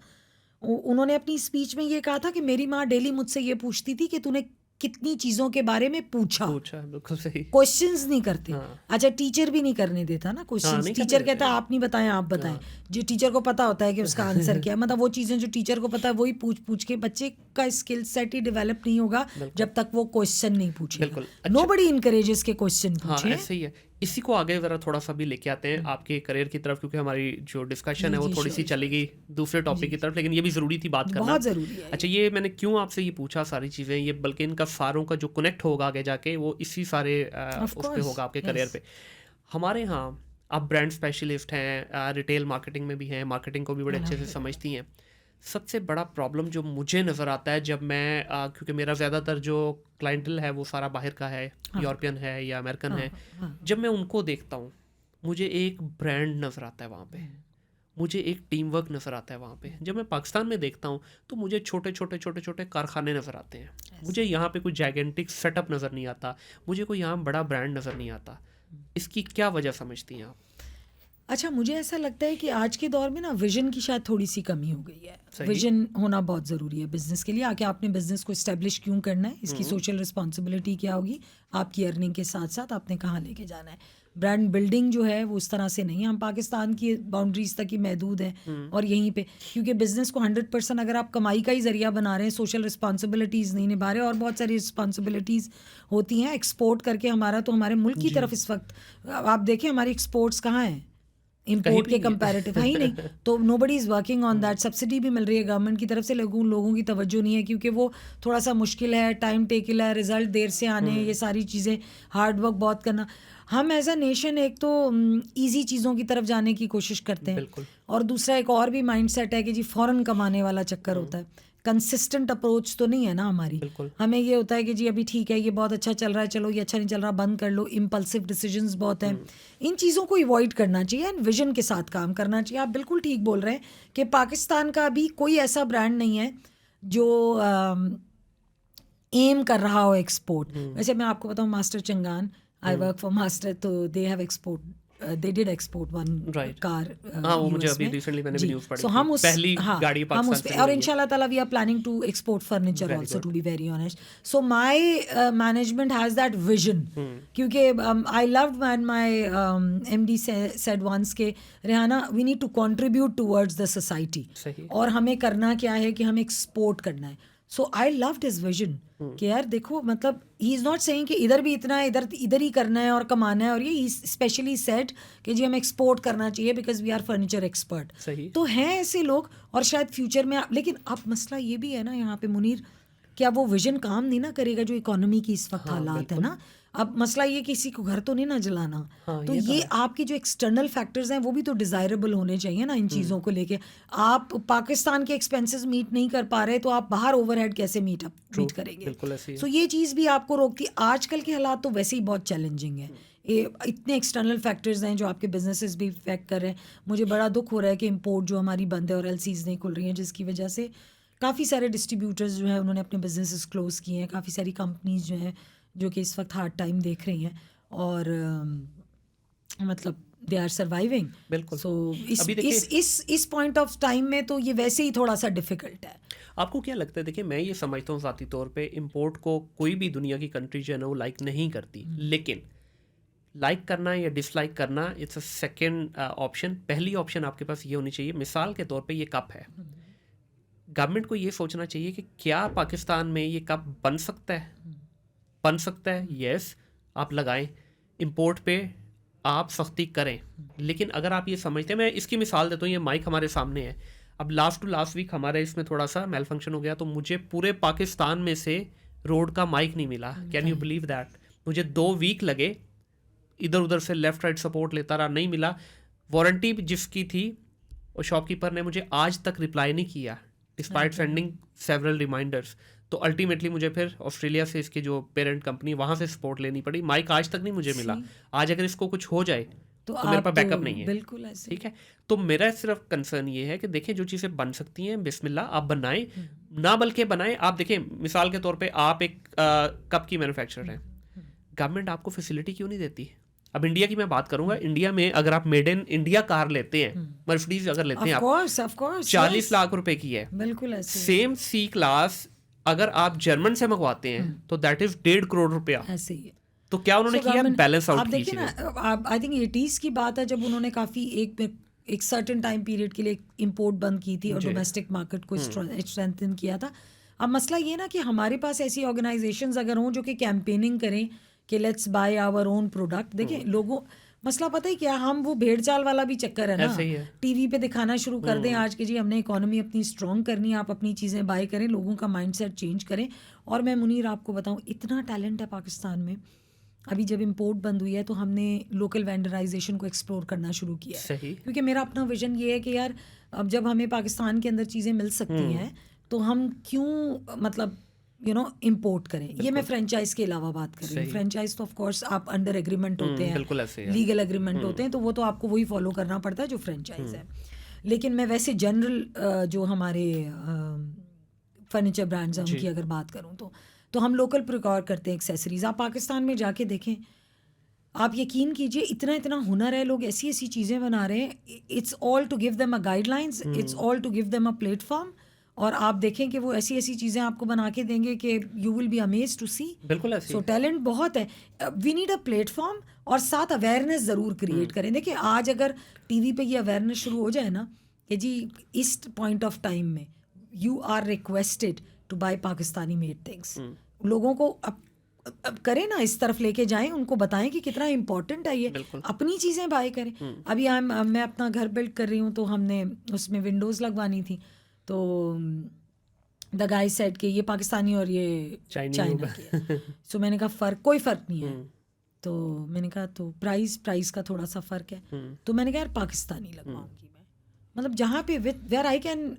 उन्होंने अपनी स्पीच में ये कहा था कि मेरी माँ डेली मुझसे ये पूछती थी कि तूने कितनी चीज़ों के बारे में पूछा। बिल्कुल सही। क्वेश्चंस नहीं करते। अच्छा, टीचर भी नहीं करने देता ना क्वेश्चंस। टीचर कहता है आप नहीं बताएं, आप बताएं। जो टीचर को पता होता है कि उसका आंसर क्या है, मतलब वो चीज़ें जो टीचर को पता है वही पूछ पूछ के, बच्चे का स्किल सेट ही डेवलप नहीं होगा जब तक वो क्वेश्चन नहीं पूछेगा। नोबडी इनकरेजेस के क्वेश्चन पूछे। ऐसे ही है। इसी को आगे ज़रा थोड़ा सा भी लेके आते हैं आपके करियर की तरफ, क्योंकि हमारी जो डिस्कशन है वो थोड़ी सी चली गई दूसरे टॉपिक की तरफ, लेकिन ये भी ज़रूरी थी बात करना, बहुत ज़रूरी है। अच्छा, ये मैंने क्यों आपसे ये पूछा सारी चीज़ें, ये बल्कि इनका सारों का जो कनेक्ट होगा आगे जाके वो इसी सारे उस पर होगा आपके करियर पे। हमारे यहाँ आप ब्रांड स्पेशलिस्ट हैं, रिटेल मार्केटिंग में भी हैं, मार्केटिंग को भी बड़े अच्छे से समझती हैं। सबसे बड़ा प्रॉब्लम जो मुझे नज़र आता है जब मैं क्योंकि मेरा ज़्यादातर जो क्लाइंटल है वो सारा बाहर का है, यूरोपियन है या अमेरिकन है, जब मैं उनको देखता हूँ मुझे एक ब्रांड नज़र आता है वहाँ पे, मुझे एक टीम वर्क नज़र आता है वहाँ पे। जब मैं पाकिस्तान में देखता हूँ तो मुझे छोटे छोटे कारखाने नज़र आते हैं। मुझे यहाँ पे कोई जैगेंटिक सेटअप नज़र नहीं आता, मुझे कोई यहाँ बड़ा ब्रांड नज़र नहीं आता। इसकी क्या वजह समझती हैं आप? अच्छा, मुझे ऐसा लगता है कि आज के दौर में ना विजन की शायद थोड़ी सी कमी हो गई है। विजन होना बहुत ज़रूरी है बिजनेस के लिए। आके आपने बिजनेस को इस्टेब्लिश क्यों करना है, इसकी सोशल रिस्पॉन्सिबिलिटी क्या होगी, आपकी अर्निंग के साथ साथ आपने कहाँ लेके जाना है। ब्रांड बिल्डिंग जो है वो उस तरह से नहीं है। हम पाकिस्तान की बाउंड्रीज तक ही महदूद हैं और यहीं पे, क्योंकि बिजनेस को 100% अगर आप कमाई का ही जरिया बना रहे हैं, सोशल रिस्पॉन्सिबिलिटीज़ नहीं निभा रहे, और बहुत सारी रिस्पॉन्सिबिलिटीज़ होती हैं एक्सपोर्ट करके। हमारा तो हमारे मुल्क की तरफ इस वक्त आप देखें हमारी एक्सपोर्ट्स कहाँ हैं इंपोर्ट के कंपैरेटिव, है ही नहीं। तो nobody is working on that. Subsidy भी मिल रही है गवर्नमेंट की तरफ से, लोगों की तवज्जो नहीं है क्योंकि वो थोड़ा सा मुश्किल है, टाइम टेकिल है, रिजल्ट देर से आने, ये सारी चीज़ें, हार्ड वर्क बहुत करना। हम एज अ नेशन एक तो ईजी चीज़ों की तरफ जाने की कोशिश करते हैं, और दूसरा एक और भी माइंड सेट है कि जी फ़ौरन कमाने वाला चक्कर होता है। कंसिस्टेंट अप्रोच तो नहीं है ना हमारी। हमें ये होता है कि जी अभी ठीक है, ये बहुत अच्छा चल रहा है, चलो ये अच्छा नहीं चल रहा बंद कर लो। इम्पल्सिव डिसीजंस बहुत हैं। इन चीज़ों को अवॉइड करना चाहिए एंड विजन के साथ काम करना चाहिए। आप बिल्कुल ठीक बोल रहे हैं कि पाकिस्तान का अभी कोई ऐसा ब्रांड नहीं है जो एम कर रहा हो एक्सपोर्ट। वैसे मैं आपको बताऊँ, Master Changan, I work for Master, तो they have export, they did export one car वो मुझे अभी रिसेंटली मैंने भी न्यूज़ पढ़ी so हम उस पहली गाड़ी पाकिस्तान से, और इंशाल्लाह ताला we are planning to export furniture also, to be very honest. So my management has that vision, क्योंकि I loved when my MD said once के Rehana we need to contribute towards the society, और हमें करना क्या है कि हमें एक्सपोर्ट करना है। सो आई लव्ड हिज विजन कि यार देखो, मतलब ही इज़ नॉट सेइंग कि इधर भी इतना है, इधर ही करना है और कमाना है, और ये स्पेशली सेड कि जी हमें एक्सपोर्ट करना चाहिए because we are furniture expert. तो हैं ऐसे लोग, और शायद फ्यूचर में लेकिन अब मसला ये भी है ना यहाँ पे मुनीर, क्या वो विजन काम नहीं ना करेगा जो इकोनॉमी की इस वक्त हालात है ना। अब मसला ये किसी को घर तो नहीं ना जलाना, तो ये आपके जो एक्सटर्नल फैक्टर्स हैं वो भी तो डिज़ायरेबल होने चाहिए ना इन चीज़ों को लेके। आप पाकिस्तान के एक्सपेंसेस मीट नहीं कर पा रहे तो आप बाहर ओवरहेड कैसे मीट करेंगे। सो ये चीज़ भी आपको रोकती है। आजकल के हालात तो वैसे ही बहुत चैलेंजिंग है, इतने एक्सटर्नल फैक्टर्स हैं जो आपके बिजनेसेस भी इफेक्ट कर रहे हैं। मुझे बड़ा दुख हो रहा है कि इंपोर्ट जो हमारी बंद है और LCs नहीं खुल रही हैं, जिसकी वजह से काफ़ी सारे डिस्ट्रीब्यूटर्स जो हैं उन्होंने अपने बिजनेसेस क्लोज़ किए हैं। काफ़ी सारी कंपनीज जो हैं जो कि इस वक्त हार्ड टाइम देख रही हैं, और मतलब दे आर सर्वाइविंग। बिल्कुल। सो इस पॉइंट ऑफ टाइम में तो ये वैसे ही थोड़ा सा डिफ़िकल्ट है। आपको क्या लगता है? देखिए, मैं ये समझता हूँ ज़ाती तौर पे इंपोर्ट को कोई भी दुनिया की कंट्री जो है ना वो लाइक नहीं करती, लेकिन लाइक करना या डिसलाइक करना इट्स अ सेकेंड ऑप्शन। पहली ऑप्शन आपके पास ये होनी चाहिए, मिसाल के तौर पे ये कप है, गवर्नमेंट को ये सोचना चाहिए कि क्या पाकिस्तान में ये कप बन सकता है, बन सकता है, यस आप लगाएं, इंपोर्ट पे आप सख्ती करें। लेकिन अगर आप ये समझते हैं, मैं इसकी मिसाल देता हूँ, ये माइक हमारे सामने है, अब लास्ट टू लास्ट वीक हमारे इसमें थोड़ा सा मेल फंक्शन हो गया, तो मुझे पूरे पाकिस्तान में से रोड का माइक नहीं मिला। Can you believe that? मुझे 2 वीक लगे, इधर उधर से लेफ्ट राइट सपोर्ट लेता रहा, नहीं मिला। वारंटी जिसकी थी और शॉपकीपर ने मुझे आज तक रिप्लाई नहीं किया डिस्पाइट सेंडिंग सेवरल रिमाइंडर्स। तो अल्टीमेटली मुझे फिर ऑस्ट्रेलिया से इसकी जो पेरेंट कंपनी वहाँ से सपोर्ट लेनी पड़ी। माइक आज तक नहीं मुझे मिला। आज अगर इसको कुछ हो जाए तो मेरे पास बैकअप नहीं है। बिल्कुल ऐसे। ठीक है, तो मेरा सिर्फ कंसर्न ये है कि देखें जो चीज़ें बन सकती हैं बिस्मिल्लाह आप बनाएं, ना बल्कि बनाएं। आप देखें मिसाल के तौर पे आप एक कप की मैन्युफैक्चरर हैं, गवर्नमेंट आपको फैसिलिटी क्यों नहीं देती? अब इंडिया की मैं बात करूंगा, इंडिया में अगर आप मेड इन इंडिया कार लेते हैं, मर्सिडीज अगर लेते हैं आप, ऑफ कोर्स 40 लाख रुपए की है। बिल्कुल ऐसे। सेम सी क्लास अगर आप जर्मन से मंगवाते हैं तो दैट इज 1.5 करोड़ रुपया। ऐसे ही है। तो क्या उन्होंने किया? बैलेंस आउट आप देखिए ना, आई थिंक 80s की बात है जब उन्होंने काफ़ी एक सर्टेन टाइम पीरियड के लिए इंपोर्ट बंद की थी और डोमेस्टिक मार्केट को स्ट्रेंथन किया था। अब मसला ये ना कि हमारे पास ऐसी ऑर्गेनाइजेशंस अगर हों जो कि कैंपेनिंग करें कि let's buy our own product. देखिए लोगों, मसला पता है क्या, हम वो भेड़ चाल वाला भी चक्कर है ना, टीवी पे दिखाना शुरू कर दें आज कि जी हमने इकोनॉमी अपनी स्ट्रॉन्ग करनी है, आप अपनी चीज़ें बाय करें, लोगों का माइंडसेट चेंज करें। और मैं मुनीर आपको बताऊं, इतना टैलेंट है पाकिस्तान में। अभी जब इंपोर्ट बंद हुई है तो हमने लोकल वेंडराइजेशन को एक्सप्लोर करना शुरू किया है, क्योंकि मेरा अपना विजन ये है कि यार अब जब हमें पाकिस्तान के अंदर चीज़ें मिल सकती हैं तो हम क्यों मतलब इंपोर्ट करें। ये मैं फ्रेंचाइज के अलावा बात कर रही हूँ। फ्रेंचाइज तो ऑफ कोर्स आप अंडर एग्रीमेंट होते हैं, लीगल एग्रीमेंट होते हैं, तो वो तो आपको वही फॉलो करना पड़ता है जो फ्रेंचाइज है। लेकिन मैं वैसे जनरल जो हमारे फर्नीचर ब्रांड्स हैं उनकी अगर बात करूँ तो हम लोकल प्रिकॉर करते हैं एक्सेसरीज। आप पाकिस्तान में जाके देखें, आप यकीन कीजिए इतना इतना हुनर है, लोग ऐसी ऐसी चीज़ें बना रहे हैं। It's all to give them a guidelines, it's all to give them a platform. और आप देखें कि वो ऐसी ऐसी चीज़ें आपको बना के देंगे कि you will be amazed to see. बिल्कुल ऐसी। सो टैलेंट बहुत है, वी नीड अ प्लेटफॉर्म और साथ अवेयरनेस ज़रूर क्रिएट करें। देखिए आज अगर टीवी पे ये अवेयरनेस शुरू हो जाए ना कि जी इस पॉइंट ऑफ टाइम में you are requested to buy Pakistani made things, लोगों को अब करें ना, इस तरफ लेके जाएं, उनको बताएं कि कितना इम्पोर्टेंट है ये, अपनी चीज़ें बाय करें। अभी मैं अपना घर बिल्ड कर रही हूँ तो हमने उसमें विंडोज़ लगवानी थी, तो द गाय सेड कि ये पाकिस्तानी और ये चाइना की है। सो मैंने कहा कोई फ़र्क नहीं है। तो मैंने कहा तो प्राइस का थोड़ा सा फ़र्क है। तो मैंने कहा यार पाकिस्तानी लगवाऊंगी मैं, मतलब जहाँ पे where I can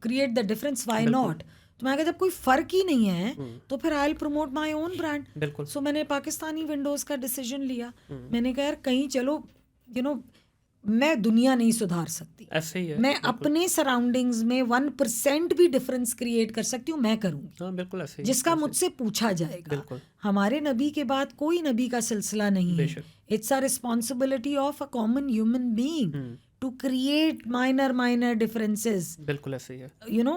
create the difference, why not. तो मैं कहा जब कोई फ़र्क ही नहीं है तो फिर I will promote my own brand. So मैंने पाकिस्तानी विंडोज़ का डिसीजन लिया। मैंने कहा यार कहीं चलो मैं दुनिया नहीं सुधार सकती, ऐसे ही है, मैं अपने सराउंडिंग्स में 1% भी डिफरेंस क्रिएट कर सकती हूँ, मैं करूँगी। बिल्कुल ऐसे ही, जिसका मुझसे पूछा जाएगा। हमारे नबी के बाद कोई नबी का सिलसिला नहीं है। It's a responsibility of a common human being to create minor differences. बिल्कुल ऐसे ही है,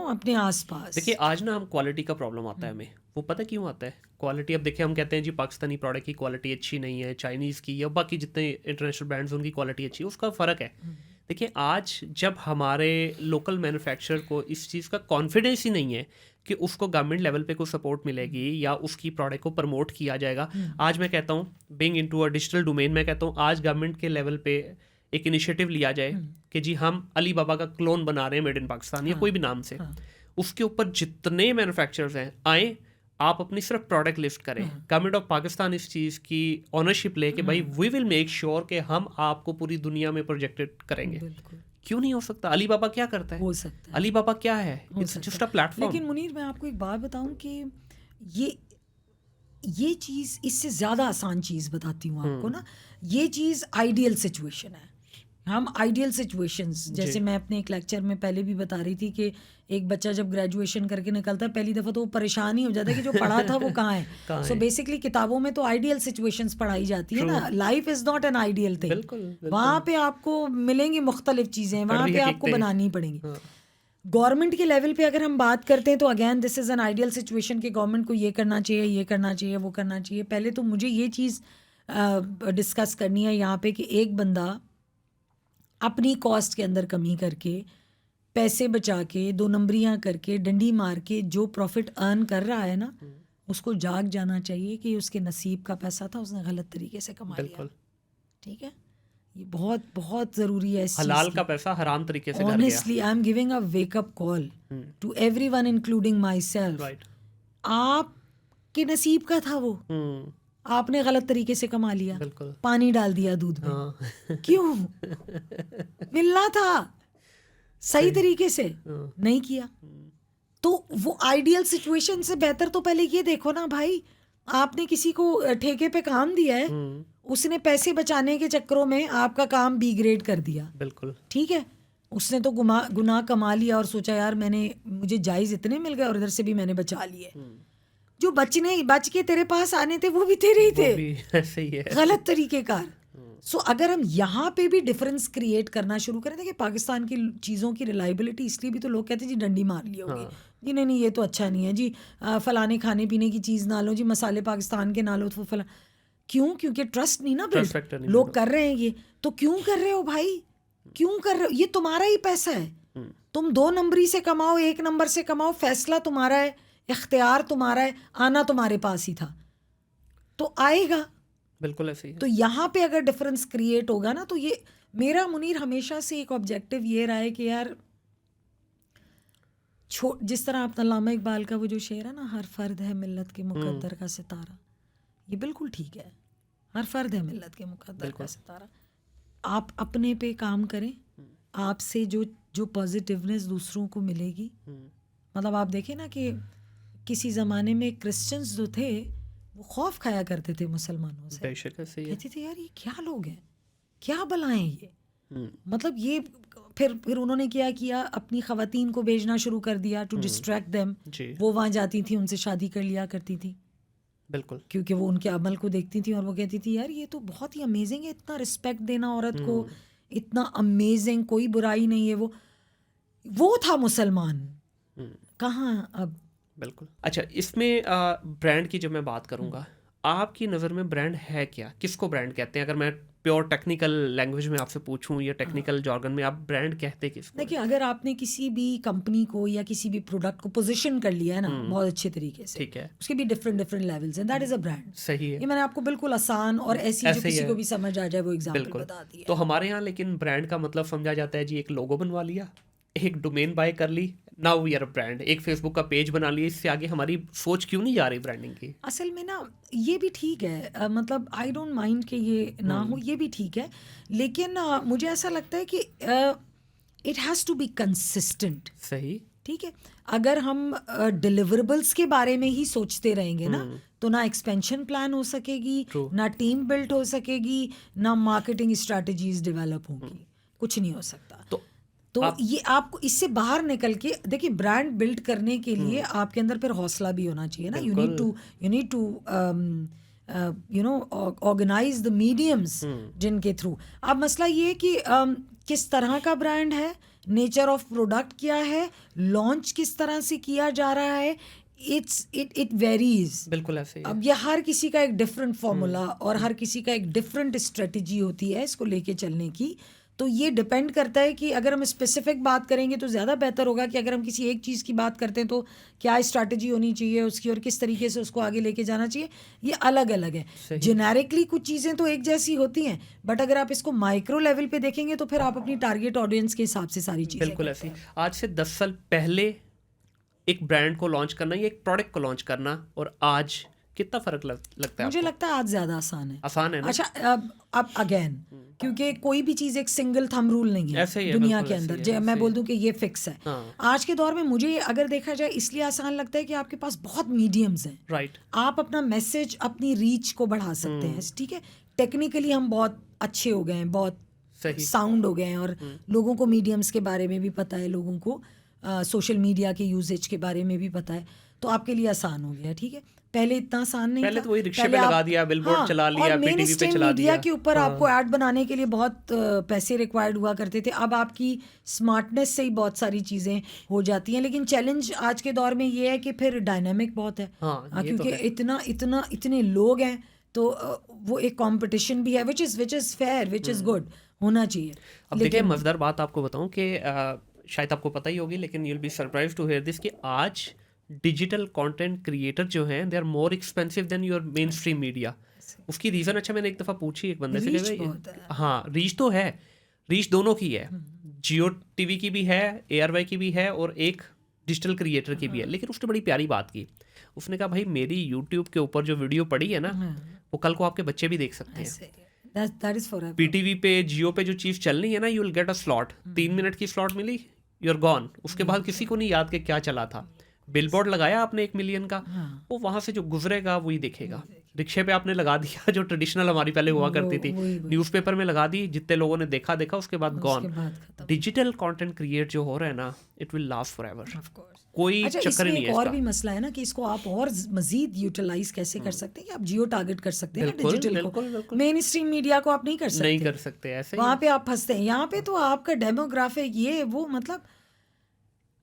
अपने आसपास। देखिए आज ना हम क्वालिटी का प्रॉब्लम आता है हमें, वो पता क्यों आता है क्वालिटी? अब देखिए हम कहते हैं जी पाकिस्तानी प्रोडक्ट की क्वालिटी अच्छी नहीं है, चाइनीज़ की या बाकी जितने इंटरनेशनल ब्रांड्स उनकी क्वालिटी अच्छी है, उसका फ़र्क है। देखिए आज जब हमारे लोकल मैन्युफैक्चरर को इस चीज़ का कॉन्फिडेंस ही नहीं है कि उसको गवर्नमेंट लेवल पे कोई सपोर्ट मिलेगी या उसकी प्रोडक्ट को प्रमोट किया जाएगा। आज मैं कहता हूँ being into a digital domain, मैं कहता हूँ आज गवर्नमेंट के लेवल पे एक इनिशिएटिव लिया जाए कि जी हम अली बाबा का क्लोन बना रहे हैं मेड इन पाकिस्तान या कोई भी नाम से, उसके ऊपर जितने मैन्युफैक्चरर्स हैं आए, आप अपनी सिर्फ प्रोडक्ट लिस्ट करें, गवर्नमेंट ऑफ पाकिस्तान इस चीज़ की ऑनरशिप ले कि भाई वी विल मेक श्योर कि हम आपको पूरी दुनिया में प्रोजेक्टेड करेंगे। क्यों नहीं हो सकता? अली बाबा क्या करता है? हो सकता है। अली बाबा क्या है? It's just a platform. लेकिन मुनीर मैं आपको एक बात बताऊं कि ये चीज़ इससे ज़्यादा आसान चीज़ बताती हूँ आपको ना, ये चीज़ आइडियल सिचुएशन है। हम आइडियल सिचुएशंस, जैसे मैं अपने एक लेक्चर में पहले भी बता रही थी कि एक बच्चा जब ग्रेजुएशन करके निकलता है पहली दफ़ा तो वो परेशान ही हो जाता है कि जो पढ़ा था वो कहाँ है। सो बेसिकली किताबों में तो आइडियल सिचुएशंस पढ़ाई जाती है ना, life is not an ideal thing. वहाँ पे आपको मिलेंगी मुख्तलिफ चीज़ें, वहाँ पे आपको बनानी पड़ेंगी। गवर्नमेंट के लेवल पे अगर हम बात करते हैं तो again this is an ideal situation कि गवर्नमेंट को ये करना चाहिए, ये करना चाहिए, वो करना चाहिए। पहले तो मुझे ये चीज़ डिस्कस करनी है यहाँ पे कि एक बंदा अपनी कॉस्ट के अंदर कमी करके, पैसे बचा के, 2 नंबरियाँ करके, डंडी मार के जो प्रॉफिट अर्न कर रहा है ना, उसको जाग जाना चाहिए कि उसके नसीब का पैसा था, उसने गलत तरीके से कमा लिया। बिल्कुल, ठीक है, ये बहुत बहुत ज़रूरी है इस हलाल चीज़ का की। पैसा हराम तरीके से घर गया। Honestly I am giving a wake up call to everyone including myself. Right. आपके नसीब का था वो, आपने गलत तरीके से कमा लिया, बिल्कुल। पानी डाल दिया दूध में। हाँ। क्यों? मिलना था सही तरीके से, हाँ। नहीं किया। तो वो आइडियल सिचुएशन से बेहतर तो पहले ये देखो ना भाई, आपने किसी को ठेके पे काम दिया है, उसने पैसे बचाने के चक्करों में आपका काम बी ग्रेड कर दिया। बिल्कुल। ठीक है, उसने तो गुनाह कमा लिया और सोचा यार मुझे जायज़ इतने मिल गए और इधर से भी मैंने बचा लिए। जो बच के तेरे पास आने थे वो भी तेरे ही थे, वो भी ऐसे ही है। गलत तरीकेकार। सो अगर हम यहाँ पे भी डिफरेंस क्रिएट करना शुरू करें, देखिए पाकिस्तान की चीज़ों की रिलायबिलिटी इसलिए भी तो लोग कहते हैं जी डंडी मार ली होगी, जी नहीं ये तो अच्छा नहीं है जी, फलाने खाने पीने की चीज़ ना लो जी, मसाले पाकिस्तान के ना लो, तो फला क्यों? क्योंकि ट्रस्ट नहीं ना Trust बिल्ड, factor नहीं लोग build कर रहे हैं ये, तो क्यों कर रहे हो भाई? क्यों कर रहे हो? ये तुम्हारा ही पैसा है, तुम 2 नंबरी से कमाओ, 1 नंबर से कमाओ, फैसला तुम्हारा है, इख्तियार तुम्हारा है, आना तुम्हारे पास ही था तो आएगा। बिल्कुल ऐसे ही है। तो यहाँ पे अगर डिफरेंस क्रिएट होगा ना, तो ये मेरा मुनीर हमेशा से एक ऑब्जेक्टिव ये रहा है कि यार जिस तरह आप अल्लामा इकबाल का वो जो शेर है ना, हर फर्द है मिल्लत के मुकद्दर का सितारा, ये बिल्कुल ठीक है, हर फर्द है मिल्लत के मुकद्दर का सितारा। आप अपने पे काम करें, आपसे जो पॉजिटिवनेस दूसरों को मिलेगी। मतलब आप देखें ना कि किसी ज़माने में क्रिश्चियंस जो थे वो खौफ खाया करते थे मुसलमानों से, बेशक ऐसे ही है। कहते थे यार ये क्या लोग हैं, क्या बलाएं ये। मतलब ये फिर उन्होंने क्या किया, अपनी ख़वातीन को भेजना शुरू कर दिया टू डिस्ट्रैक्ट देम। वो वहाँ जाती थी, उनसे शादी कर लिया करती थी, बिल्कुल, क्योंकि वो उनके अमल को देखती थी और वो कहती थी यार ये तो बहुत ही अमेजिंग है, इतना रिस्पेक्ट देना औरत को, इतना अमेजिंग, कोई बुराई नहीं है। वो था मुसलमान, कहाँ अब। बिल्कुल। अच्छा, इसमें ब्रांड की जब मैं बात करूंगा, आपकी नज़र में ब्रांड है क्या? किसको ब्रांड कहते हैं? अगर मैं प्योर टेक्निकल लैंग्वेज में आपसे पूछूं या टेक्निकल जॉर्गन में, आप ब्रांड कहते किसको? देखिए, अगर आपने किसी भी कंपनी को या किसी भी प्रोडक्ट को पोजीशन कर लिया है ना बहुत अच्छे तरीके से, ठीक है, उसके भी डिफरेंट लेवल्स हैं, दैट इज अ ब्रांड। सही है। ये मैंने आपको बिल्कुल आसान और ऐसी जो किसी को भी समझ आ जाए वो एग्जांपल बता दिया। तो हमारे यहाँ लेकिन ब्रांड का मतलब समझा जाता है जी, एक लोगो बनवा लिया, एक डोमेन बाय कर ली, now we are a brand, एक फेसबुक का पेज बना लिया, इससे आगे हमारी सोच क्यों नहीं जा रही ब्रांडिंग की? असल में ना ये भी ठीक है, मतलब आई डोंट माइंड कि ये ना हो, ये भी ठीक है, लेकिन मुझे ऐसा लगता है कि it has to be consistent. सही, ठीक है। अगर हम डिलीवरेबल्स के बारे में ही सोचते रहेंगे ना, तो ना एक्सपेंशन प्लान हो सकेगी, ना टीम बिल्ड हो सकेगी, ना मार्केटिंग स्ट्रैटेजीज डेवलप होंगी, कुछ नहीं हो सकता। तो ये आपको इससे बाहर निकल के देखिए, ब्रांड बिल्ड करने के लिए आपके अंदर फिर हौसला भी होना चाहिए ना। You need to organize the mediums जिनके थ्रू। अब मसला ये है कि किस तरह का ब्रांड है, नेचर ऑफ प्रोडक्ट क्या है, लॉन्च किस तरह से किया जा रहा है, इट वेरीज। बिल्कुल ऐसे ही। अब ये हर किसी का एक डिफरेंट फॉर्मूला और हर किसी का एक डिफरेंट स्ट्रेटजी होती है इसको लेके चलने की। तो ये डिपेंड करता है कि अगर हम स्पेसिफिक बात करेंगे तो ज़्यादा बेहतर होगा कि अगर हम किसी एक चीज़ की बात करते हैं तो क्या स्ट्रैटेजी होनी चाहिए उसकी और किस तरीके से उसको आगे लेके जाना चाहिए, ये अलग अलग है। जेनेरिकली कुछ चीज़ें तो एक जैसी होती हैं, बट अगर आप इसको माइक्रो लेवल पे देखेंगे तो फिर आप अपनी टारगेट ऑडियंस के हिसाब से सारी चीज़ें बिल्कुल ऐसी। आज से 10 साल पहले एक ब्रांड को लॉन्च करना या एक प्रोडक्ट को लॉन्च करना और आज कितना फ़र्क लगता है? मुझे लगता है आज ज़्यादा आसान है। आसान है ना? अच्छा, अब अगेन क्योंकि कोई भी चीज़ एक सिंगल थंब रूल नहीं है दुनिया के अंदर, जो मैं बोल दूं कि ये फिक्स है। आज के दौर में मुझे अगर देखा जाए इसलिए आसान लगता है कि आपके पास बहुत मीडियम्स हैं। राइट। आप अपना मैसेज, अपनी रीच को बढ़ा सकते हैं। ठीक है, टेक्निकली हम बहुत अच्छे हो गए हैं, बहुत साउंड हो गए हैं और लोगों को मीडियम्स के बारे में भी पता है, लोगों को सोशल मीडिया के यूजेज के बारे में भी पता है, तो आपके लिए आसान हो गया। ठीक है, पहले इतना आसान नहीं पहले था। तो वही रिक्शे पे लगा दिया, बिलबोर्ड चला लिया, पीटीवी पे चला दिया। मीडिया के ऊपर आपको ऐड बनाने के लिए बहुत पैसे रिक्वायर्ड हुआ करते थे। अब आपकी स्मार्टनेस से ही बहुत सारी चीज़ें हो जाती हैं, लेकिन चैलेंज आज के दौर में ये है कि फिर डायनामिक बहुत है, क्योंकि इतने लोग हैं, तो वो एक कंपटीशन भी है which is fair, which is good, होना चाहिए। अब देखिए मज़ेदार बात आपको बताऊं कि शायद आपको पता ही होगी, लेकिन you will be surprise to hear this कि आज डिजिटल कंटेंट क्रिएटर जो हैं they are more expensive than your mainstream media. उसकी रीज़न, अच्छा मैंने एक दफ़ा पूछी एक बंदे से कि रीच भाई बहुत है। हाँ रीच तो है, रीच दोनों की है, जियो टीवी की भी है, ARY की भी है और एक डिजिटल क्रिएटर की भी है। लेकिन उसने बड़ी प्यारी बात की, उसने कहा भाई मेरी यूट्यूब के ऊपर जो वीडियो पड़ी है ना वो कल को आपके बच्चे भी देख सकते हैं। ऐसे that is forever. PTV पे जियो पे जो चीज़ चल रही है ना, you will get a slot, 3 minute की स्लॉट मिली, यू आर गॉन। उसके बाद किसी को नहीं याद कि क्या चला था। बिलबोर्ड लगाया आपने 1 मिलियन का, वो वहाँ से जो गुजरेगा वही देखेगा। रिक्शे पे आपने लगा दिया जो ट्रेडिशनल हमारी पहले हुआ करती थी, न्यूज़पेपर में लगा दी, जितने लोगों ने देखा उसके बाद गॉन। डिजिटल कंटेंट क्रिएट जो हो रहा है ना, इट विल लास्ट फॉरएवर, कोई अच्छा, चक्कर इसमें नहीं है एक और इसका। भी मसला है ना कि इसको आप और मजीद यूटिलाइज कैसे कर सकते हैं कि आप जियो टारगेट कर सकते हैं ना बिल्कुल, डिजिटल बिल्कुल, को, बिल्कुल। मेन स्ट्रीम मीडिया को आप नहीं कर सकते, नहीं कर सकते ऐसे ही। वहाँ पे आप फंसते हैं। यहाँ पे तो आपका डेमोग्राफिक ये वो मतलब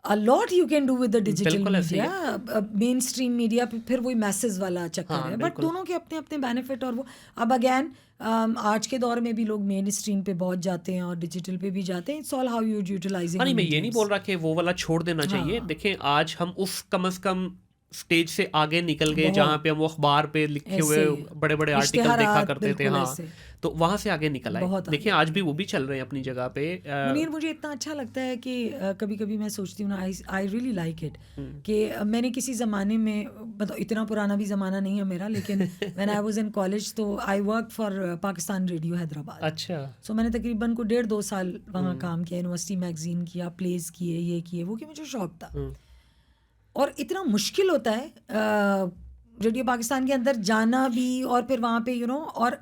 a lot you can do with the digital बिल्कुल ऐसे ही media, मेन स्ट्रीम मीडिया फिर वही मैसेज वाला चक्कर हाँ, है, बट बिल्कुल। दोनों के अपने अपने बेनिफिट। और वो अब अगेन आज के दौर में भी लोग मेन स्ट्रीम पे बहुत जाते हैं और डिजिटल पे भी जाते हैं। It's all how you utilizing. हाँ नहीं, मैं ये नहीं बोल रहा कि वो वाला छोड़ देना चाहिए। हाँ। देखें आज हम उस कम से कम स्टेज से आगे निकल गए बहुत। जहाँ पे हम वो अखबार पे लिखे हुए ऐसे बड़े बड़े आर्टिकल देखा इश्तिहारात, करते थे। बिल्कुल हाँ, ऐसे। तो वहाँ से आगे निकल आए। बहुत आगे। देखिए आज भी वो भी चल रहे हैं अपनी जगह पे। मुनीर, मुझे इतना अच्छा लगता है कि कभी कभी मैं सोचती हूँ ना, आई रियली लाइक इट कि मैंने किसी ज़माने में, मतलब इतना पुराना भी ज़माना नहीं है मेरा, लेकिन when I was in college तो I work for Pakistan radio Hyderabad. अच्छा, सो मैंने तकरीबन को 1.5-2 साल वहाँ काम किया, यूनिवर्सिटी मैगजीन किया, प्लेस किए, ये किए वो, कि मुझे शौक था। और इतना मुश्किल होता है रेडियो पाकिस्तान के अंदर जाना भी, और फिर वहाँ पे और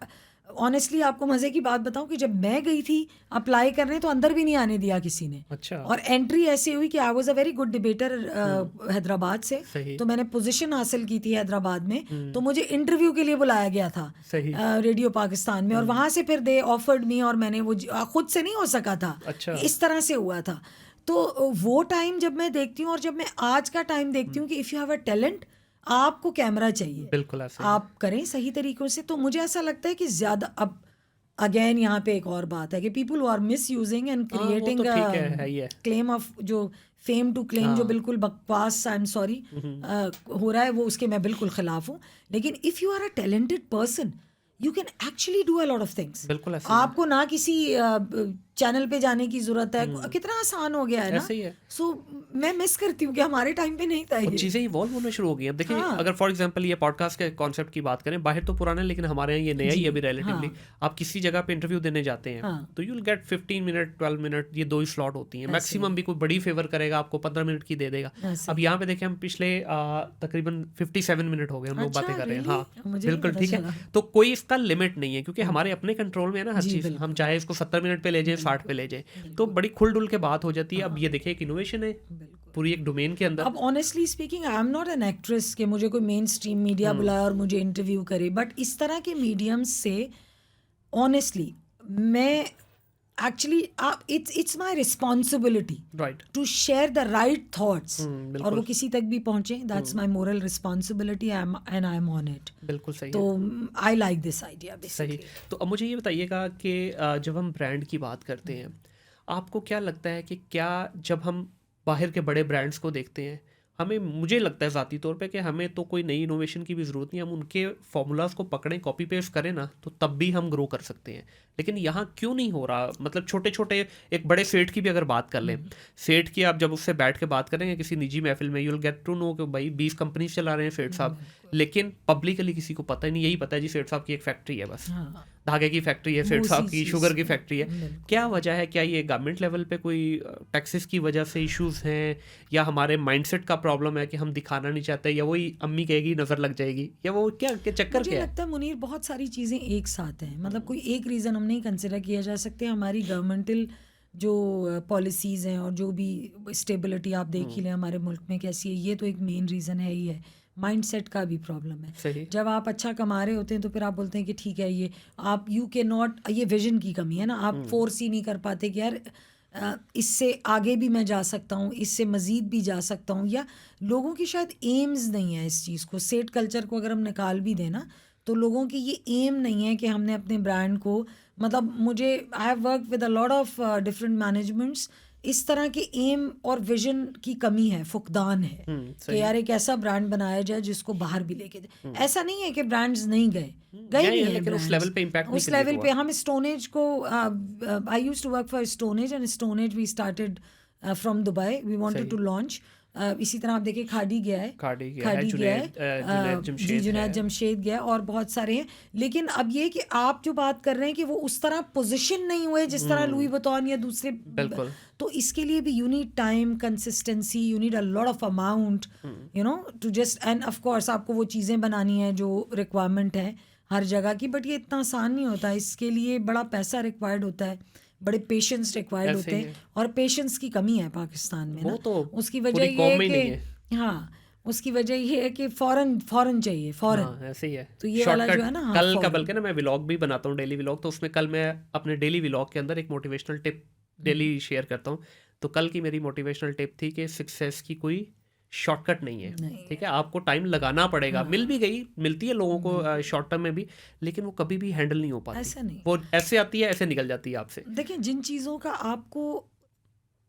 ऑनेस्टली आपको मज़े की बात बताऊं कि जब मैं गई थी अप्लाई करने तो अंदर भी नहीं आने दिया किसी ने। अच्छा। और एंट्री ऐसी हुई कि I was a very good debater Hyderabad से, सही। तो मैंने पोजीशन हासिल की थी हैदराबाद में, तो मुझे इंटरव्यू के लिए बुलाया गया था सही। रेडियो पाकिस्तान में, और वहाँ से फिर दे ऑफर्ड मी, और मैंने वो खुद से नहीं हो सका था। अच्छा। इस तरह से हुआ था। तो वो टाइम जब मैं देखती हूँ और जब मैं आज का टाइम देखती हूँ कि if you have a talent, आपको कैमरा चाहिए, बिल्कुल ऐसे। आप करें सही तरीक़ों से। तो मुझे ऐसा लगता है कि ज़्यादा, अब अगेन यहाँ पे एक और बात है कि people who are misusing and creating claim of जो फेम टू क्लेम, जो बिल्कुल बकवास, आई एम सॉरी, हो रहा है, वो उसके मैं बिल्कुल ख़िलाफ़ हूँ। लेकिन if you are a talented person, you can actually do a lot of things. बिल्कुल ऐसे। आपको ना किसी चैनल पे जाने की जरूरत है, कितना आसान हो गया है ना। ऐसे ही है। सो मैं मिस करती हूँ कि हमारे टाइम पे नहीं था ये चीज़ें इवॉल्व होना शुरू हो गई। अब देखिए हाँ। अगर फॉर एग्जांपल ये पॉडकास्ट के कॉन्सेप्ट की बात करें, बाहर तो पुराना है लेकिन हमारे यहाँ ये नया ही अभी रिलेटिवली। हाँ। आप किसी जगह पे इंटरव्यू देने जाते हैं, हाँ। तो you will gate 15 minute 12 minute, ये 2 ही स्लॉट होती हैं मैक्सिमम। भी कोई बड़ी फेवर करेगा आपको 15 मिनट की दे देगा। अब यहाँ पे देखें हम पिछले तकरीबन 57 मिनट हो गए हम लोग बातें कर रहे हैं। हाँ बिल्कुल ठीक है। तो कोई इसका लिमिट नहीं है क्योंकि हमारे अपने कंट्रोल में है ना हर चीज़। हम चाहे इसको 70 मिनट पे ले जाएं, 60 पे ले जाएं, तो बड़ी खुल डुल के बात हो जाती है। अब ये देखिए एक इनोवेशन है पूरी एक डोमेन के अंदर। अब honestly speaking, I am not an actress कि मुझे कोई मेन स्ट्रीम मीडिया बुलाए और मुझे इंटरव्यू करे, बट इस तरह के मीडियम्स से ऑनेस्टली मैं actually it's my responsibility right to share the right thoughts, और वो किसी तक भी पहुंचे, that's my moral responsibility and I am on it. बिल्कुल सही। तो आई लाइक दिस आइडिया सही। तो अब मुझे ये बताइएगा कि जब हम ब्रांड की बात करते हैं, आपको क्या लगता है कि क्या जब हम बाहर के बड़े ब्रांड्स को देखते हैं, हमें, मुझे लगता है ज़ाती तौर पे कि हमें तो कोई नई इनोवेशन की भी ज़रूरत नहीं, हम उनके फॉर्मूलाज को पकड़ें, कॉपी पेस्ट करें ना, तो तब भी हम ग्रो कर सकते हैं। लेकिन यहाँ क्यों नहीं हो रहा? मतलब छोटे छोटे, एक बड़े सेठ की भी अगर बात कर लें, सेठ की आप जब उससे बैठ के बात करेंगे किसी निजी महफिल में, you will get to know कि भाई 20 कंपनीज चला रहे हैं सेठ साहब, लेकिन पब्लिकली किसी को पता ही नहीं। यही पता है जी सेठ साहब की एक फैक्ट्री है, बस धागे की फैक्ट्री है, सेठ साहब की शुगर की फैक्ट्री है। क्या वजह है? क्या ये गवर्नमेंट लेवल पे कोई टैक्सेस की वजह से इश्यूज हैं, या हमारे माइंडसेट का प्रॉब्लम है कि हम दिखाना नहीं चाहते, या वही अम्मी कहेगी नज़र लग जाएगी, या वो क्या चक्कर क्या है? लगता है मुनीर बहुत सारी चीज़ें एक साथ हैं। मतलब कोई एक रीज़न हम नहीं कंसिडर किया जा सकते। हमारी गवर्नमेंटल जो पॉलिसीज़ हैं और जो भी स्टेबिलिटी आप देख ही लें हमारे मुल्क में कैसी है, ये तो एक मेन रीज़न है ही है। माइंडसेट का भी प्रॉब्लम है। सही। जब आप अच्छा कमा रहे होते हैं तो फिर आप बोलते हैं कि ठीक है, ये आप यू के नॉट, ये विजन की कमी है ना, आप फोर्स ही नहीं कर पाते कि यार इससे आगे भी मैं जा सकता हूँ, इससे मज़ीद भी जा सकता हूँ, या लोगों की शायद एम्स नहीं है इस चीज़ को। सेट कल्चर को अगर हम निकाल भी देना तो लोगों की ये एम नहीं है कि हमने अपने ब्रांड को, मतलब मुझे I have work with a lot of different managements, इस तरह के एम और विजन की कमी है, फुकदान है कि सही यार एक ऐसा ब्रांड बनाया जाए जिसको बाहर भी लेके जाए। ऐसा नहीं है कि ब्रांड्स नहीं गए, गए गए नहीं हैं, है लेकिन उस brands। लेवल पे इम्पैक्ट नहीं उस क्रिएट लेवल हुआ। पे हम स्टोनेज को, I used to work for Stoneage and Stoneage we started from Dubai, we wanted to launch. इसी तरह आप देखिए खाड़ी गया है, खाड़ी गया है, खाड़ी गया है, जुनैद जी जमशेद जुनैद है। जमशेद गया और बहुत सारे हैं। लेकिन अब ये कि आप जो बात कर रहे हैं कि वो उस तरह पोजीशन नहीं हुए जिस तरह लुई वुइटन या दूसरे, बिल्कुल। तो इसके लिए भी you need time, consistency, you need a lot of amount, you know, to just, and of course आपको वो चीज़ें बनानी है जो रिक्वायरमेंट है हर जगह की, बट ये इतना आसान नहीं होता। इसके लिए बड़ा पैसा रिक्वायर्ड होता है, बड़े पेशेंस रिक्वायर्ड ऐसे होते ही हैं, और पेशेंस की कमी है पाकिस्तान में वो ना। तो उसकी वजह पूरी ये कौम है में ही नहीं कि हाँ, उसकी वजह ये है कि फौरन चाहिए, फौरन। हाँ, ऐसे ही है। तो ये वाला शॉर्टकट जो है ना, हाँ, कल का, फौरन। बल्कि ना मैं व्लॉग भी बनाता हूँ, डेली व्लॉग, तो उसमें कल मैं अपने डेली व्लॉग के अंदर एक मोटिवेशनल टिप डेली शेयर करता हूँ। तो कल की मेरी मोटिवेशनल टिप थी कि सक्सेस की कोई शॉर्टकट नहीं है, नहीं ठीक है, आपको टाइम लगाना पड़ेगा। मिल भी गई, मिलती है लोगों को शॉर्ट टर्म में भी, लेकिन वो कभी भी हैंडल नहीं हो पाती। ऐसा नहीं। वो ऐसे आती है, ऐसे निकल जाती है आपसे। देखिए, जिन चीज़ों का आपको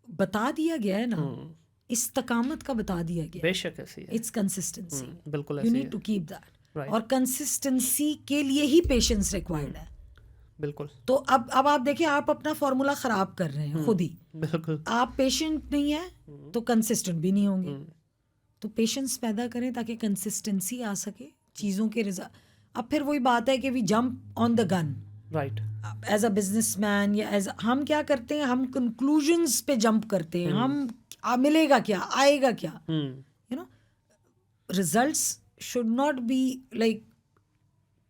बता दिया गया है ना, इस्तकामत का बता दिया गया है, बेशक ऐसी है। इट्स कंसिस्टेंसी, बिल्कुल यू ऐसी नीड है। To keep that, Right. और कंसिस्टेंसी के लिए ही पेशेंस रिक्वायर्ड है। बिल्कुल तो अब आप देखिए, आप अपना फॉर्मूला खराब कर रहे हैं खुद ही। बिल्कुल। आप पेशेंट नहीं है तो कंसिस्टेंट भी नहीं होंगे। तो पेशेंस पैदा करें ताकि कंसिस्टेंसी आ सके चीज़ों के रिजल्ट। अब फिर वही बात है कि we jump on the gun right. As a businessman, या एज हम क्या करते हैं, हम कंक्लूजन्स पे जंप करते हैं। हम मिलेगा क्या, आएगा क्या, you know, results should not be like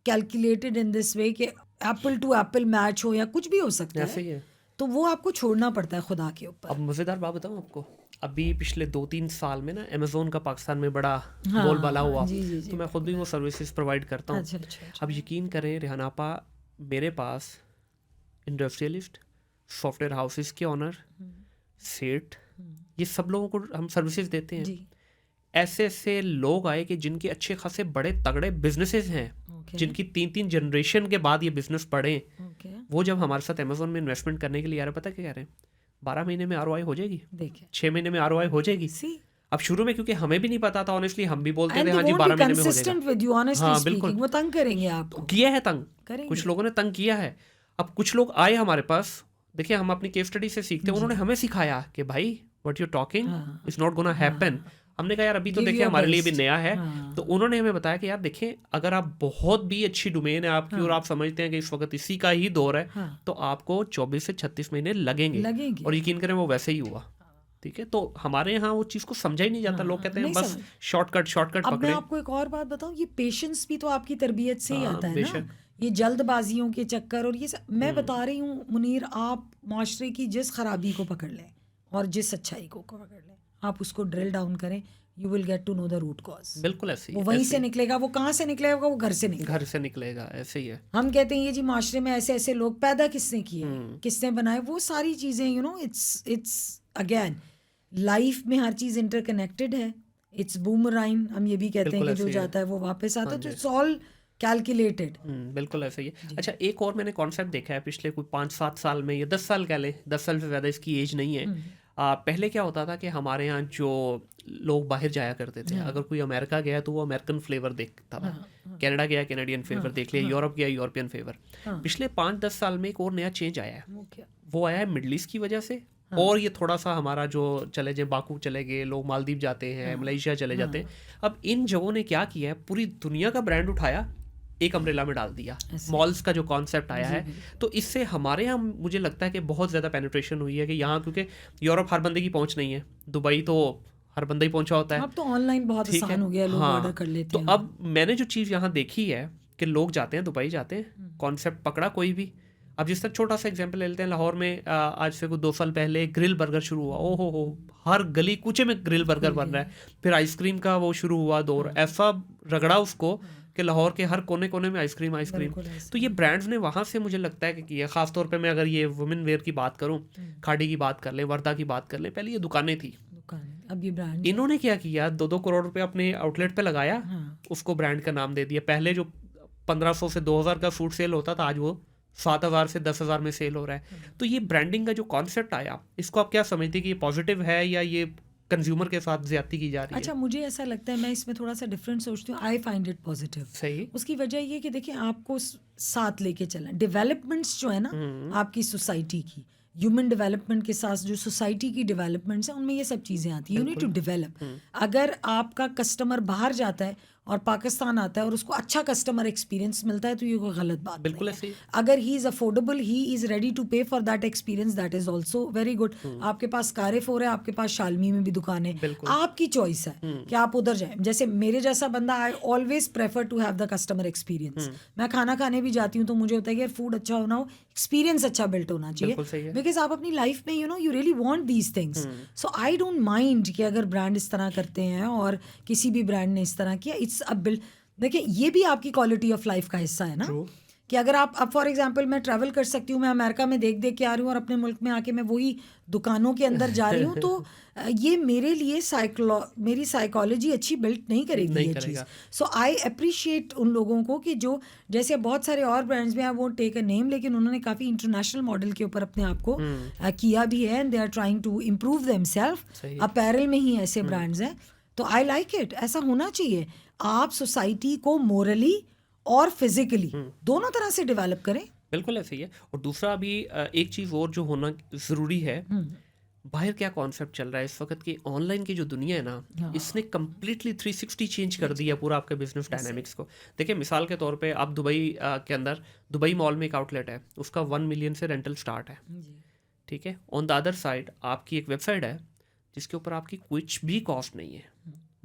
calculated in this way कि एप्पल टू एप्पल मैच हो या कुछ भी हो सकता ऐसे है। ही है। तो वो आपको छोड़ना पड़ता है खुदा के ऊपर। अब मज़ेदार बात बताऊँ आपको, अभी पिछले 2-3 साल में ना अमेज़ोन का पाकिस्तान में बड़ा हाँ, बोलबाला हुआ। जी, जी, जी, तो मैं खुद भी वो सर्विसेज प्रोवाइड करता हूँ। अच्छा, अच्छा, अच्छा। अब यकीन करें रेहाना आपा, मेरे पास इंडस्ट्रियलिस्ट, सॉफ्टवेयर हाउसेस के ऑनर, सेठ, ये सब लोगों को हम सर्विसेज देते हैं। जी, ऐसे ऐसे लोग आए कि जिनके अच्छे खासे बड़े तगड़े बिजनेसेस हैं, ओके, जिनकी 3-3 जनरेशन के बाद ये बिजनेस बढ़े, ओके, वो जब हमारे साथ अमेज़ोन में इन्वेस्टमेंट करने के लिए आ रहे, पता क्या कह रहे हैं, 12 महीने में ROI हो जाएगी, देखिए, 6 महीने में ROI हो जाएगी। सी, अब शुरू में क्योंकि हमें भी नहीं पता था, ऑनेस्टली हम भी बोलते एंड थे दे हाँ जी वोंट 12 बी महीने में हो कंसिस्टेंट जाएगा। विद यू, ऑनेस्टली हाँ, बिल्कुल। स्पीकिंग, वो तंग करेंगे आपको, किया है तंग, करेंगे। कुछ लोगों ने तंग किया है। अब कुछ लोग आए हमारे पास, देखिए हम अपनी केस स्टडी से सीखते हैं, उन्होंने हमें सिखाया कि भाई व्हाट यू टॉकिंग हाँ, इज नॉट गोना हैपन। हमने कहा यार अभी तो Give देखिए your हमारे लिए भी best। नया है। हाँ। तो उन्होंने हमें बताया कि यार देखें, अगर आप बहुत भी अच्छी डोमेन है आपकी और आप समझते हैं कि इस वक्त इसी का ही दौर है, हाँ। तो आपको 24 से 36 महीने लगेंगे। और यकीन करें वो वैसे ही हुआ। ठीक है, तो हमारे यहाँ वो चीज़ को समझा ही नहीं जाता। लोग कहते हैं नहीं बस समझ। शॉर्टकट अब मैं पकड़े। आपको एक और बात बताऊं, ये पेशेंस भी तो आपकी तरबियत से ही हाँ, आता है बेशक। ना। ये जल्दबाजियों के चक्कर और ये सब मैं बता रही हूँ मुनीर, आप माशरे की जिस खराबी को पकड़ लें और जिस अच्छाई को पकड़ लें, आप उसको ड्रिल डाउन करें, you will get to know the root cause. बिल्कुल ऐसे ही वो वहीं से निकलेगा। वो कहाँ से निकलेगा? वो घर से निकलेगा। घर से निकलेगा, ऐसे ही है। हम कहते हैं ये जी माशरे में ऐसे ऐसे लोग पैदा किसने किए, किसने बनाए, वो सारी चीज़ें, you know, it's again life में हर चीज़ इंटरकनेक्टेड है। इट्स बूमराइन, हम ये भी कहते हैं कि जो जाता है वो वापस आता है। तो इट्स ऑल कैलकुलेटेड। बिल्कुल ऐसे ही है। अच्छा, एक और मैंने कॉन्सेप्ट देखा है पिछले कोई 5-7 साल में, या 10 साल कह लें, 10 साल से ज़्यादा इसकी एज नहीं है। पहले क्या होता था कि हमारे यहाँ जो लोग बाहर जाया करते थे, अगर कोई अमेरिका गया तो वो अमेरिकन फ्लेवर देखता था, कनाडा गया कैनेडियन फ्लेवर देख लिया, यूरोप गया यूरोपियन फ्लेवर। पिछले 5-10 साल में एक और नया चेंज आया है। वो आया है मिडल ईस्ट की वजह से। और ये थोड़ा सा हमारा जो चले जाए, बाकू चले गए लोग, मालदीव जाते हैं, मलेशिया चले जाते हैं। अब इन जगहों ने क्या किया है, पूरी दुनिया का ब्रांड उठाया, एक अम्ब्रेला में डाल दिया। मॉल्स का जो कॉन्सेप्ट आया है, तो इससे हमारे यहाँ मुझे लगता है कि बहुत ज़्यादा पेनिट्रेशन हुई है कि यहाँ, क्योंकि यूरोप हर बंदे की पहुँच नहीं है, दुबई तो हर बंदा ही पहुँचा होता है। अब तो ऑनलाइन बहुत आसान हो गया, लोग ऑर्डर कर लेते हैं। तो अब मैंने जो चीज़ यहाँ देखी है कि लोग जाते हैं, दुबई जाते हैं, कॉन्सेप्ट पकड़ा कोई भी। अब जिस तरह छोटा सा एग्जांपल ले लेते हैं, लाहौर में आज से कुछ 2 साल पहले ग्रिल बर्गर शुरू हुआ। ओ हो, हर गली कूचे में ग्रिल बर्गर बन रहा है। फिर आइसक्रीम का वो शुरू हुआ दौर, ऐसा रगड़ा उसको कि लाहौर के हर कोने कोने में आइसक्रीम। तो ये ब्रांड्स ने वहाँ से मुझे लगता है कि ख़ास तौर पे मैं अगर ये वुमेन वेयर की बात करूँ, खाड़ी की बात कर लें, वर्दा की बात कर लें, पहले ये दुकानें थी, अब ये ब्रांड, इन्होंने क्या किया, 2-2 करोड़ रुपए अपने आउटलेट पे लगाया, उसको ब्रांड का नाम दे दिया। पहले जो 1500 से 2000 का सूट सेल होता था, आज वो 7000 से 10,000 में सेल हो रहा है। तो ये ब्रांडिंग का जो कॉन्सेप्ट आया, इसको आप क्या समझते हैं कि ये पॉजिटिव है या ये कंज्यूमर के साथ ज्यादती की जा रही है? अच्छा, मुझे ऐसा लगता है, मैं इसमें थोड़ा सा डिफरेंट सोचती हूँ। I find it positive. सही। उसकी वजह ये कि देखिए, आपको साथ लेके चलना, डेवलपमेंट्स जो है ना आपकी सोसाइटी की, ह्यूमन डेवलपमेंट के साथ जो सोसाइटी की डेवलपमेंट्स हैं, उनमें ये सब चीज़ें आती हैं। You need to develop. अगर आपका कस्टमर बाहर जाता है और पाकिस्तान आता है और उसको अच्छा कस्टमर एक्सपीरियंस मिलता है, तो ये कोई गलत बात बिल्कुल नहीं ऐसे है। ही। अगर he is affordable, he is ready to pay for that experience, that is also very good. आपके पास कार4 है, आपके पास शालमी में भी दुकान है, बिल्कुल। आपकी चॉइस है कि आप उधर जाएं। जैसे मेरे जैसा बंदा, I always prefer to have the customer experience. मैं खाना खाने भी जाती हूँ तो मुझे होता है कि यार फूड अच्छा होना हो, एक्सपीरियंस अच्छा बिल्ट होना बिल्कुल सही चाहिए, है। बिकॉज आप अपनी लाइफ में you really want these things. So I don't mind कि अगर ब्रांड इस तरह करते हैं और किसी भी ब्रांड ने इस तरह किया, इट्स अ बिल्ड। देखिए, ये भी आपकी क्वालिटी ऑफ लाइफ का हिस्सा है ना। True. कि अगर आप, अब फॉर एग्जांपल मैं ट्रैवल कर सकती हूँ, मैं अमेरिका में देख देख के आ रही हूँ और अपने मुल्क में आके मैं वही दुकानों के अंदर जा रही हूँ, तो ये मेरे लिए मेरी साइकोलॉजी अच्छी बिल्ट नहीं करेगी नहीं ये करेगा। चीज़। सो आई अप्रिशिएट उन लोगों को कि जो, जैसे बहुत सारे और ब्रांड्स में, वो टेक अ नेम, लेकिन उन्होंने काफ़ी इंटरनेशनल मॉडल के ऊपर अपने आप को किया भी है, and they are trying to improve themselves. सही। अपैरल में ही ऐसे ब्रांड्स हैं, तो आई लाइक इट। ऐसा होना चाहिए। आप सोसाइटी को मोरली और फिजिकली दोनों तरह से डेवलप करें। बिल्कुल ऐसे ही है। और दूसरा अभी एक चीज़ और जो होना ज़रूरी है, बाहर क्या कॉन्सेप्ट चल रहा है इस वक्त की ऑनलाइन की जो दुनिया है ना, इसने कम्प्लीटली 360 चेंज कर दिया पूरा आपके बिजनेस डायनामिक्स को। देखिए, मिसाल के तौर पे आप दुबई के अंदर, दुबई मॉल में एक आउटलेट है, उसका 1 मिलियन से रेंटल स्टार्ट है, ठीक है। ऑन द अदर साइड आपकी एक वेबसाइट है जिसके ऊपर आपकी कुछ भी कॉस्ट नहीं है।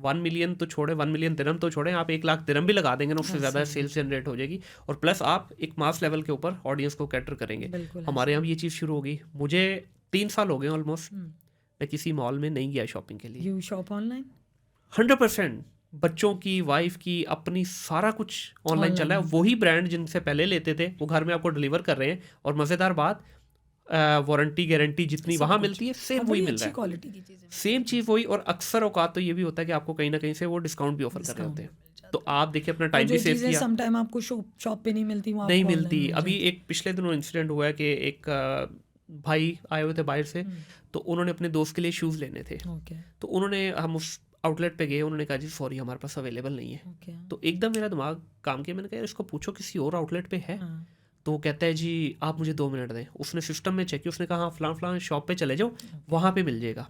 1 मिलियन तो छोड़े, 1 मिलियन दिरहम तो छोड़े, आप 1 लाख दिरहम भी लगा देंगे ना, उससे ज़्यादा सेल्स जनरेट हो जाएगी। और प्लस आप एक मास लेवल के ऊपर ऑडियंस को कैटर करेंगे। हमारे यहाँ भी ये चीज़ शुरू होगी। मुझे 3 साल हो गए ऑलमोस्ट, मैं किसी मॉल में नहीं गया शॉपिंग के लिए। You shop online? 100% बच्चों की, वाइफ की, अपनी, सारा कुछ ऑनलाइन चल रहा है। वही ब्रांड जिनसे पहले लेते थे वो घर में आपको डिलीवर कर रहे हैं। और मज़ेदार बात, वारंटी गारंटी जितनी वहाँ मिलती है, सेम वही मिल रहा है, क्वालिटी की चीज़ें, सेम चीज़ वही। और अक्सर औकात तो ये भी होता है कि आपको कहीं ना कहीं से वो डिस्काउंट भी ऑफर कर रहे होते हैं। तो आप देखिए, अपना टाइम भी सेव किया। सम टाइम आपको शॉप पे नहीं मिलती, वो नहीं आपको मिलती। online मिल अभी जाती। एक पिछले दिनों इंसिडेंट हुआ है कि एक भाई आए हुए थे बाहर से, तो उन्होंने अपने दोस्त के लिए शूज़ लेने थे। Okay, तो उन्होंने, हम उस आउटलेट पे गए, उन्होंने कहा जी सॉरी हमारे पास अवेलेबल नहीं है। okay, तो एकदम मेरा दिमाग काम किया, मैंने कहा यार इसको पूछो किसी और आउटलेट पे है। हाँ, तो वो कहता है जी आप मुझे 2 मिनट दें। उसने सिस्टम में चेक किया, उसने कहा हाँ फलां शॉप पे चले जाओ, वहाँ पे मिल जाएगा।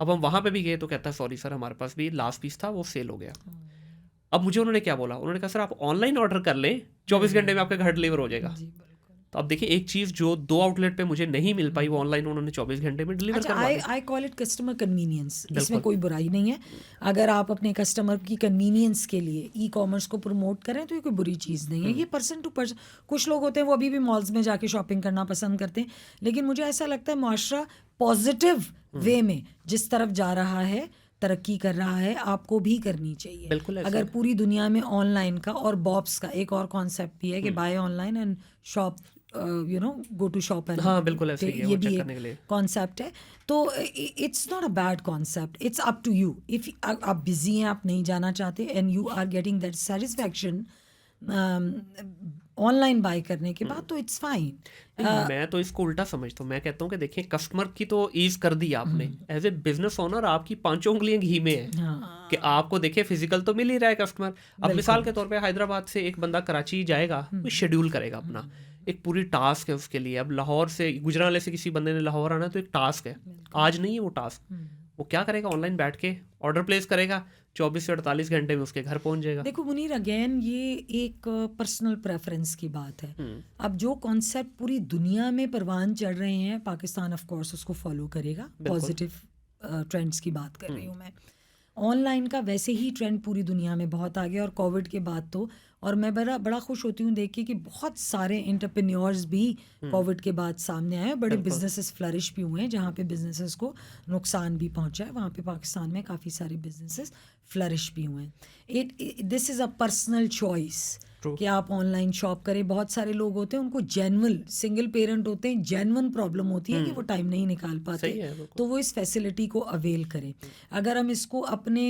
अब हम वहाँ पे भी गए तो कहता है सॉरी सर हमारे पास भी लास्ट पीस था, वो सेल हो गया। अब मुझे उन्होंने क्या बोला, उन्होंने कहा सर आप ऑनलाइन ऑर्डर कर लें, 24 घंटे में आपके घर डिलीवर हो जाएगा। जी, बिल्कुल। तो अब देखिए, एक चीज़ जो 2 आउटलेट पे मुझे नहीं मिल पाई, वो ऑनलाइन उन्होंने 24 घंटे में डिलीवर अच्छा, करवा दी। I call it customer convenience. इसमें बिल्कुल। कोई बुराई नहीं है। अगर आप अपने कस्टमर की कन्वीनियंस के लिए ई कॉमर्स को प्रमोट करें तो ये कोई बुरी चीज़ नहीं है। ये पर्सन टू पर्सन, कुछ लोग होते हैं वो अभी भी मॉल्स में जाके शॉपिंग करना पसंद करते हैं, लेकिन मुझे ऐसा लगता है मुआशरा पॉजिटिव वे में जिस तरफ जा रहा है, तरक्की कर रहा है, आपको भी करनी चाहिए। बिल्कुल ऐसा अगर है। पूरी दुनिया में ऑनलाइन का और बॉब्स का एक और कॉन्सेप्ट भी है कि buy online and shop, go to shop and, हाँ बिल्कुल ऐसे ही है, ये वो भी चेक करने के एक लिए। कॉन्सेप्ट है। तो it's not a bad concept, it's up to you. If आप बिजी हैं, आप नहीं जाना चाहते, and you are getting that satisfaction online buy करने के बाद, तो इट्स फाइन। मैं तो इसको उल्टा समझता हूँ। मैं कहता हूँ कि देखिए, कस्टमर की तो ईज कर दी आपने, एज ए बिजनेस ओनर आपकी 5 उंगलियां घी में है हाँ, कि आपको देखिए फिजिकल तो मिल ही रहा है कस्टमर। अब मिसाल के तौर पे हैदराबाद से एक बंदा कराची जाएगा, वो शेड्यूल करेगा अपना, एक पूरी टास्क है उसके लिए। अब लाहौर से, गुजरांवाले से किसी बंदे ने लाहौर आना, तो एक टास्क है, आज नहीं है वो टास्क। वो क्या करेगा, ऑनलाइन बैठ के ऑर्डर प्लेस करेगा, 24 से 48 घंटे में उसके घर पहुंच जाएगा। देखो मुनीर, अगेन ये एक पर्सनल प्रेफरेंस की बात है। अब जो कॉन्सेप्ट पूरी दुनिया में परवान चढ़ रहे हैं, पाकिस्तान ऑफ कोर्स उसको फॉलो करेगा। पॉजिटिव ट्रेंड्स की बात कर रही हूँ मैं। ऑनलाइन का वैसे ही ट्रेंड पूरी दुनिया में बहुत आ गया, और कोविड के बाद तो, और मैं बड़ा खुश होती हूँ देख के कि बहुत सारे एंटरप्रेन्योर्स भी कोविड के बाद सामने आए, बड़े बिजनेसेस फ्लरिश भी हुए हैं। जहाँ पे बिजनेसेस को नुकसान भी पहुँचा है, वहाँ पे पाकिस्तान में काफ़ी सारे बिजनेसेस फ्लरिश भी हुए हैं। This is a personal choice कि आप ऑनलाइन शॉप करें। बहुत सारे लोग होते हैं, उनको जेन्युइन, सिंगल पेरेंट होते हैं, जेन्युइन प्रॉब्लम होती है कि वो टाइम नहीं निकाल पाते, तो वो इस फैसिलिटी को अवेल करें। अगर हम इसको अपने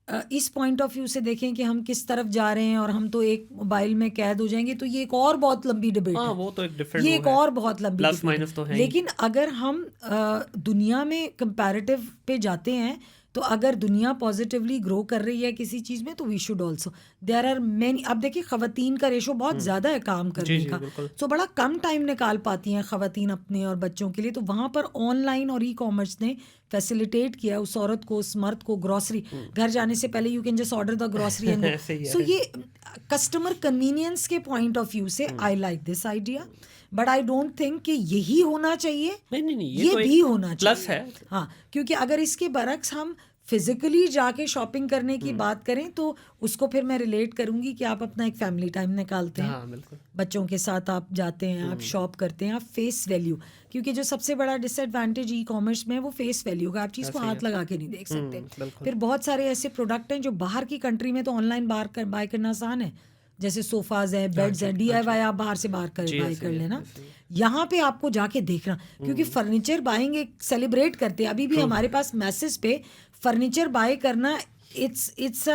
इस पॉइंट ऑफ व्यू से देखें कि हम किस तरफ जा रहे हैं और हम तो एक मोबाइल में कैद हो जाएंगे, तो ये एक और बहुत लंबी डिबेट हाँ है। वो तो एक डिफरेंट ये वो एक है, और बहुत लंबी प्लस डिबेट माइनस तो है। है ही। लेकिन अगर हम दुनिया में कंपैरेटिव पे जाते हैं, तो अगर दुनिया पॉजिटिवली ग्रो कर रही है किसी चीज़ में, तो we should also. There are many, अब देखिए खवातीन का रेशो बहुत ज़्यादा है काम जी करने जी का, बिल्कुल। सो बड़ा कम टाइम निकाल पाती हैं खवातीन अपने और बच्चों के लिए। तो वहाँ पर ऑनलाइन और ई कॉमर्स ने फैसिलिटेट किया उस औरत को, उस मर्द को, ग्रॉसरी घर जाने से पहले you can just order the grocery and ऐसे ही सो है। ये कस्टमर कन्वीनियंस के पॉइंट ऑफ व्यू से I like this idea, but I don't think कि यही होना चाहिए। नहीं ये तो भी एक होना प्लस चाहिए, है। हाँ, क्योंकि अगर इसके बरक्स हम फिजिकली जाके शॉपिंग करने की बात करें, तो उसको फिर मैं रिलेट करूंगी कि आप अपना एक फैमिली टाइम निकालते हैं, हाँ बिल्कुल। बच्चों के साथ आप जाते हैं, आप शॉप करते हैं, आप फेस वैल्यू, क्योंकि जो सबसे बड़ा डिसएडवांटेज ई कॉमर्स में है वो फेस वैल्यू का, आप चीज़ को ऐसे ही हाथ है। लगा के नहीं देख सकते। बिल्कुल। फिर बहुत सारे ऐसे प्रोडक्ट हैं जो बाहर की कंट्री में तो ऑनलाइन बाय करना आसान है, जैसे सोफाज हैं, बेड्स हैं, DIY आप बाहर से बाय जी कर ऐसे ही है, लेना। ऐसे ही है। यहाँ पे आपको जाके देखना, क्योंकि फर्नीचर बाइंग एक सेलिब्रेट करते हैं अभी भी हमारे पास मैसेज पे, फर्नीचर बाय करना इट्स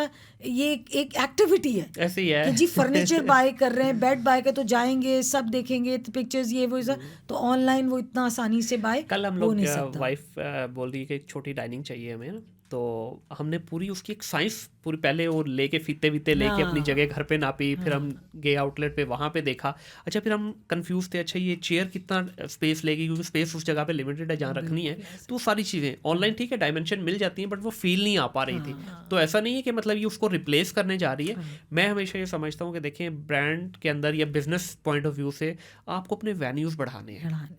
ये एक एक्टिविटी है ऐसे ही है कि जी फर्नीचर बाय कर रहे हैं, बेड बाय कर, तो जाएंगे सब देखेंगे, तो पिक्चर्स ये वो सब, तो ऑनलाइन वो इतना आसानी से बाय कल हम हो लोग नहीं सकता। वाइफ बोल रही है कि एक छोटी डाइनिंग चाहिए हमें ना, तो हमने पूरी उसकी एक साइंस पूरी पहले वो लेके फीते वीते लेके अपनी हाँ। जगह घर पे नापी, फिर हम गए आउटलेट पे वहाँ पे देखा। अच्छा फिर हम कंफ्यूज थे, अच्छा ये चेयर कितना स्पेस लेगी, क्योंकि स्पेस उस जगह पे लिमिटेड है जहाँ रखनी है। तो वो सारी चीज़ें ऑनलाइन ठीक है डायमेंशन मिल जाती हैं, बट वो फील नहीं आ पा रही थी। तो ऐसा नहीं है कि मतलब ये उसको रिप्लेस करने जा रही है। मैं हमेशा ये समझता हूँ कि देखें ब्रांड के अंदर या बिजनेस पॉइंट ऑफ व्यू से आपको अपने वेन्यूज़ बढ़ाने हैं।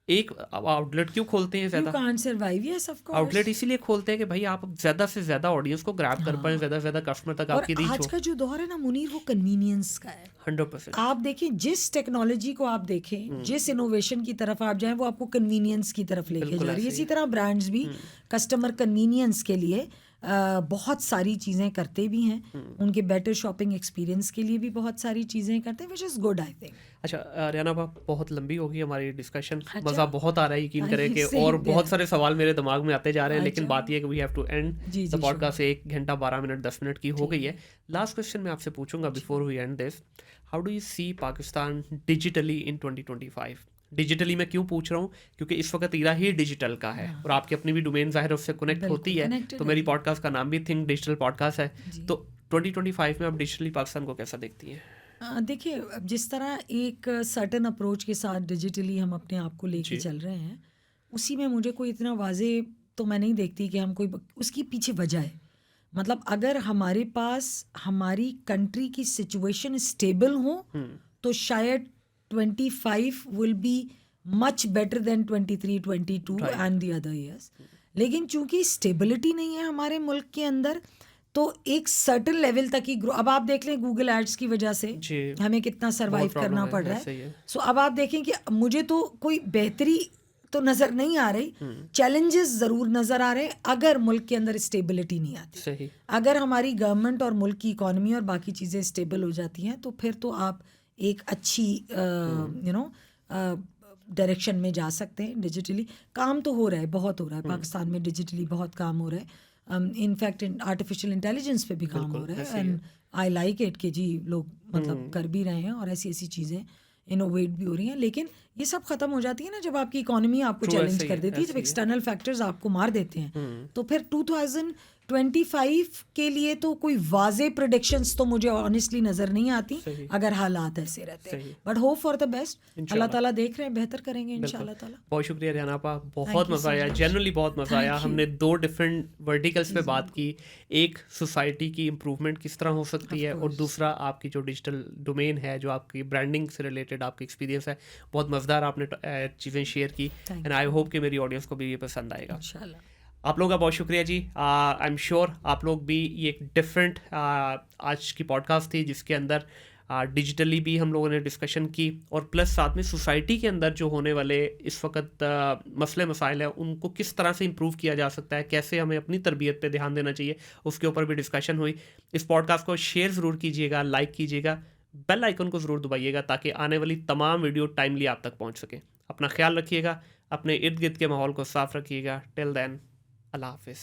एक आउटलेट क्यों खोलते हैं यू ज़्यादा? Can't survive, yes of course. Outlet इसीलिए खोलते हैं कि भाई आप ज़्यादा से ज़्यादा ऑडियंस को ग्रैब कर पाएँ, ज़्यादा से ज़्यादा कस्टमर तक और आपकी रीच आज हो। का जो दौर है ना मुनीर, वो कन्वीनियंस का है। 100%। आप देखें जिस टेक्नोलॉजी को आप देखें, जिस इनोवेशन की तरफ आप जाएं, वो आपको कन्वीनियंस की तरफ लेके बिल्कुल जा रही है। ऐसे ही इसी तरह ब्रांड्स भी कस्टमर कन्वीनियंस के लिए बहुत सारी चीज़ें करते भी हैं, उनके बेटर शॉपिंग एक्सपीरियंस के लिए भी बहुत सारी चीज़ें करते हैं, which is good I think. अच्छा रियाना आप बहुत लंबी होगी हमारी डिस्कशन, अच्छा। मज़ा बहुत आ रहा है यकीन हाँ, करें कि, same और there। बहुत सारे सवाल मेरे दिमाग में आते जा रहे हैं, लेकिन अच्छा। बात यह है कि वी हैव टू एंड जी, द जी, पॉडकास्ट। 1 घंटा 12 मिनट 10 मिनट की हो गई है। लास्ट क्वेश्चन मैं आपसे पूछूंगा before we end this, how do you see Pakistan digitally in 2025? Digitally मैं क्यों पूछ रहा हूँ, क्योंकि इस वक्त इरा ही डिजिटल का है और आपकी अपनी भी डोमेन जाहिर है उससे कनेक्ट बिल्कुल, होती है। connected तो है। मेरी पॉडकास्ट का नाम भी थिंक डिजिटल पॉडकास्ट है। जी। तो 2025 में आप डिजिटली पाकिस्तान को कैसा देखती हैं? देखिए, अब जिस तरह एक सर्टन अप्रोच के साथ डिजिटली हम अपने आप को लेके जी। चल रहे हैं, उसी में मुझे कोई इतना वाजे तो मैं नहीं देखती कि हम कोई उसकी पीछे वजह है। मतलब अगर हमारे पास हमारी कंट्री की सिचुएशन स्टेबल हो, तो शायद 25 will be much better than 23, 22 Right. And the other years. लेकिन चूंकि स्टेबिलिटी नहीं है हमारे मुल्क के अंदर, तो एक सर्टन लेवल तक ही ग्रो। अब आप देख लें गूगल एड्स की वजह से जी हमें कितना सरवाइव बहुत problem करना है, पड़ रहा ऐसे ही है। है। सो अब आप देखें कि मुझे तो कोई बेहतरी तो नज़र नहीं आ रही, चैलेंजेस ज़रूर नज़र आ रहे हैं अगर मुल्क के अंदर स्टेबिलिटी नहीं आती। सही। अगर हमारी गवर्नमेंट और मुल्क की इकॉनमी और बाकी चीज़ें स्टेबल हो जाती हैं, तो फिर तो आप एक अच्छी डायरेक्शन में जा सकते हैं। डिजिटली काम तो हो रहा है, बहुत हो रहा है पाकिस्तान में, डिजिटली बहुत काम हो रहा है। इनफैक्ट आर्टिफिशियल इंटेलिजेंस पे भी काम हो रहा है, एंड आई लाइक इट कि जी लोग मतलब कर भी रहे हैं और ऐसी ऐसी चीज़ें इनोवेट भी हो रही हैं। लेकिन ये सब खत्म हो जाती है ना जब आपकी इकोनॉमी आपको True, चैलेंज ऐसे ही कर है, देती है, ऐसे जब ही है। एक्सटर्नल फैक्टर्स आपको मार देते हैं। तो फिर 2025 के लिए तो कोई वाजे प्रेडिक्शंस तो मुझे ऑनेस्टली नज़र नहीं आती सही। अगर हालात ऐसे रहते हैं। सही। But hope for the best, इंशाल्लाह। अल्लाह ताला देख रहे हैं, बेहतर करेंगे इंशाल्लाह ताला। बहुत शुक्रिया रियाना आपा, बहुत Thank you मज़ा so आया, much. जेन्युइनली बहुत मज़ा Thank आया। you. हमने 2 डिफरेंट वर्टिकल्स पे बात की, एक सोसाइटी की इम्प्रूवमेंट किस तरह हो सकती Of है, और course. दूसरा आपकी जो डिजिटल डोमेन है, जो आपकी ब्रांडिंग से रिलेटेड आपका एक्सपीरियंस है। बहुत मज़ेदार आपने चीज़ें शेयर की, Thank एंड आई होप कि मेरी ऑडियंस को भी ये पसंद आएगा। इंशाल्लाह। आप लोगों का बहुत शुक्रिया जी। आई एम श्योर आप लोग भी ये एक डिफरेंट आज की पॉडकास्ट थी जिसके अंदर डिजिटली भी हम लोगों ने डिस्कशन की, और प्लस साथ में सोसाइटी के अंदर जो होने वाले इस वक्त मसले मसाइल हैं उनको किस तरह से इम्प्रूव किया जा सकता है, कैसे हमें अपनी तरबियत पे ध्यान देना चाहिए, उसके ऊपर भी डिस्कशन हुई। इस पॉडकास्ट को शेयर ज़रूर कीजिएगा, लाइक कीजिएगा, बेल आइकन को ज़रूर दबाइएगा ताकि आने वाली तमाम वीडियो टाइमली आप तक पहुँच सके। अपना ख्याल रखिएगा, अपने इर्द गिर्द के माहौल को साफ़ रखिएगा। टिल देन, अल्लाह हाफिज़।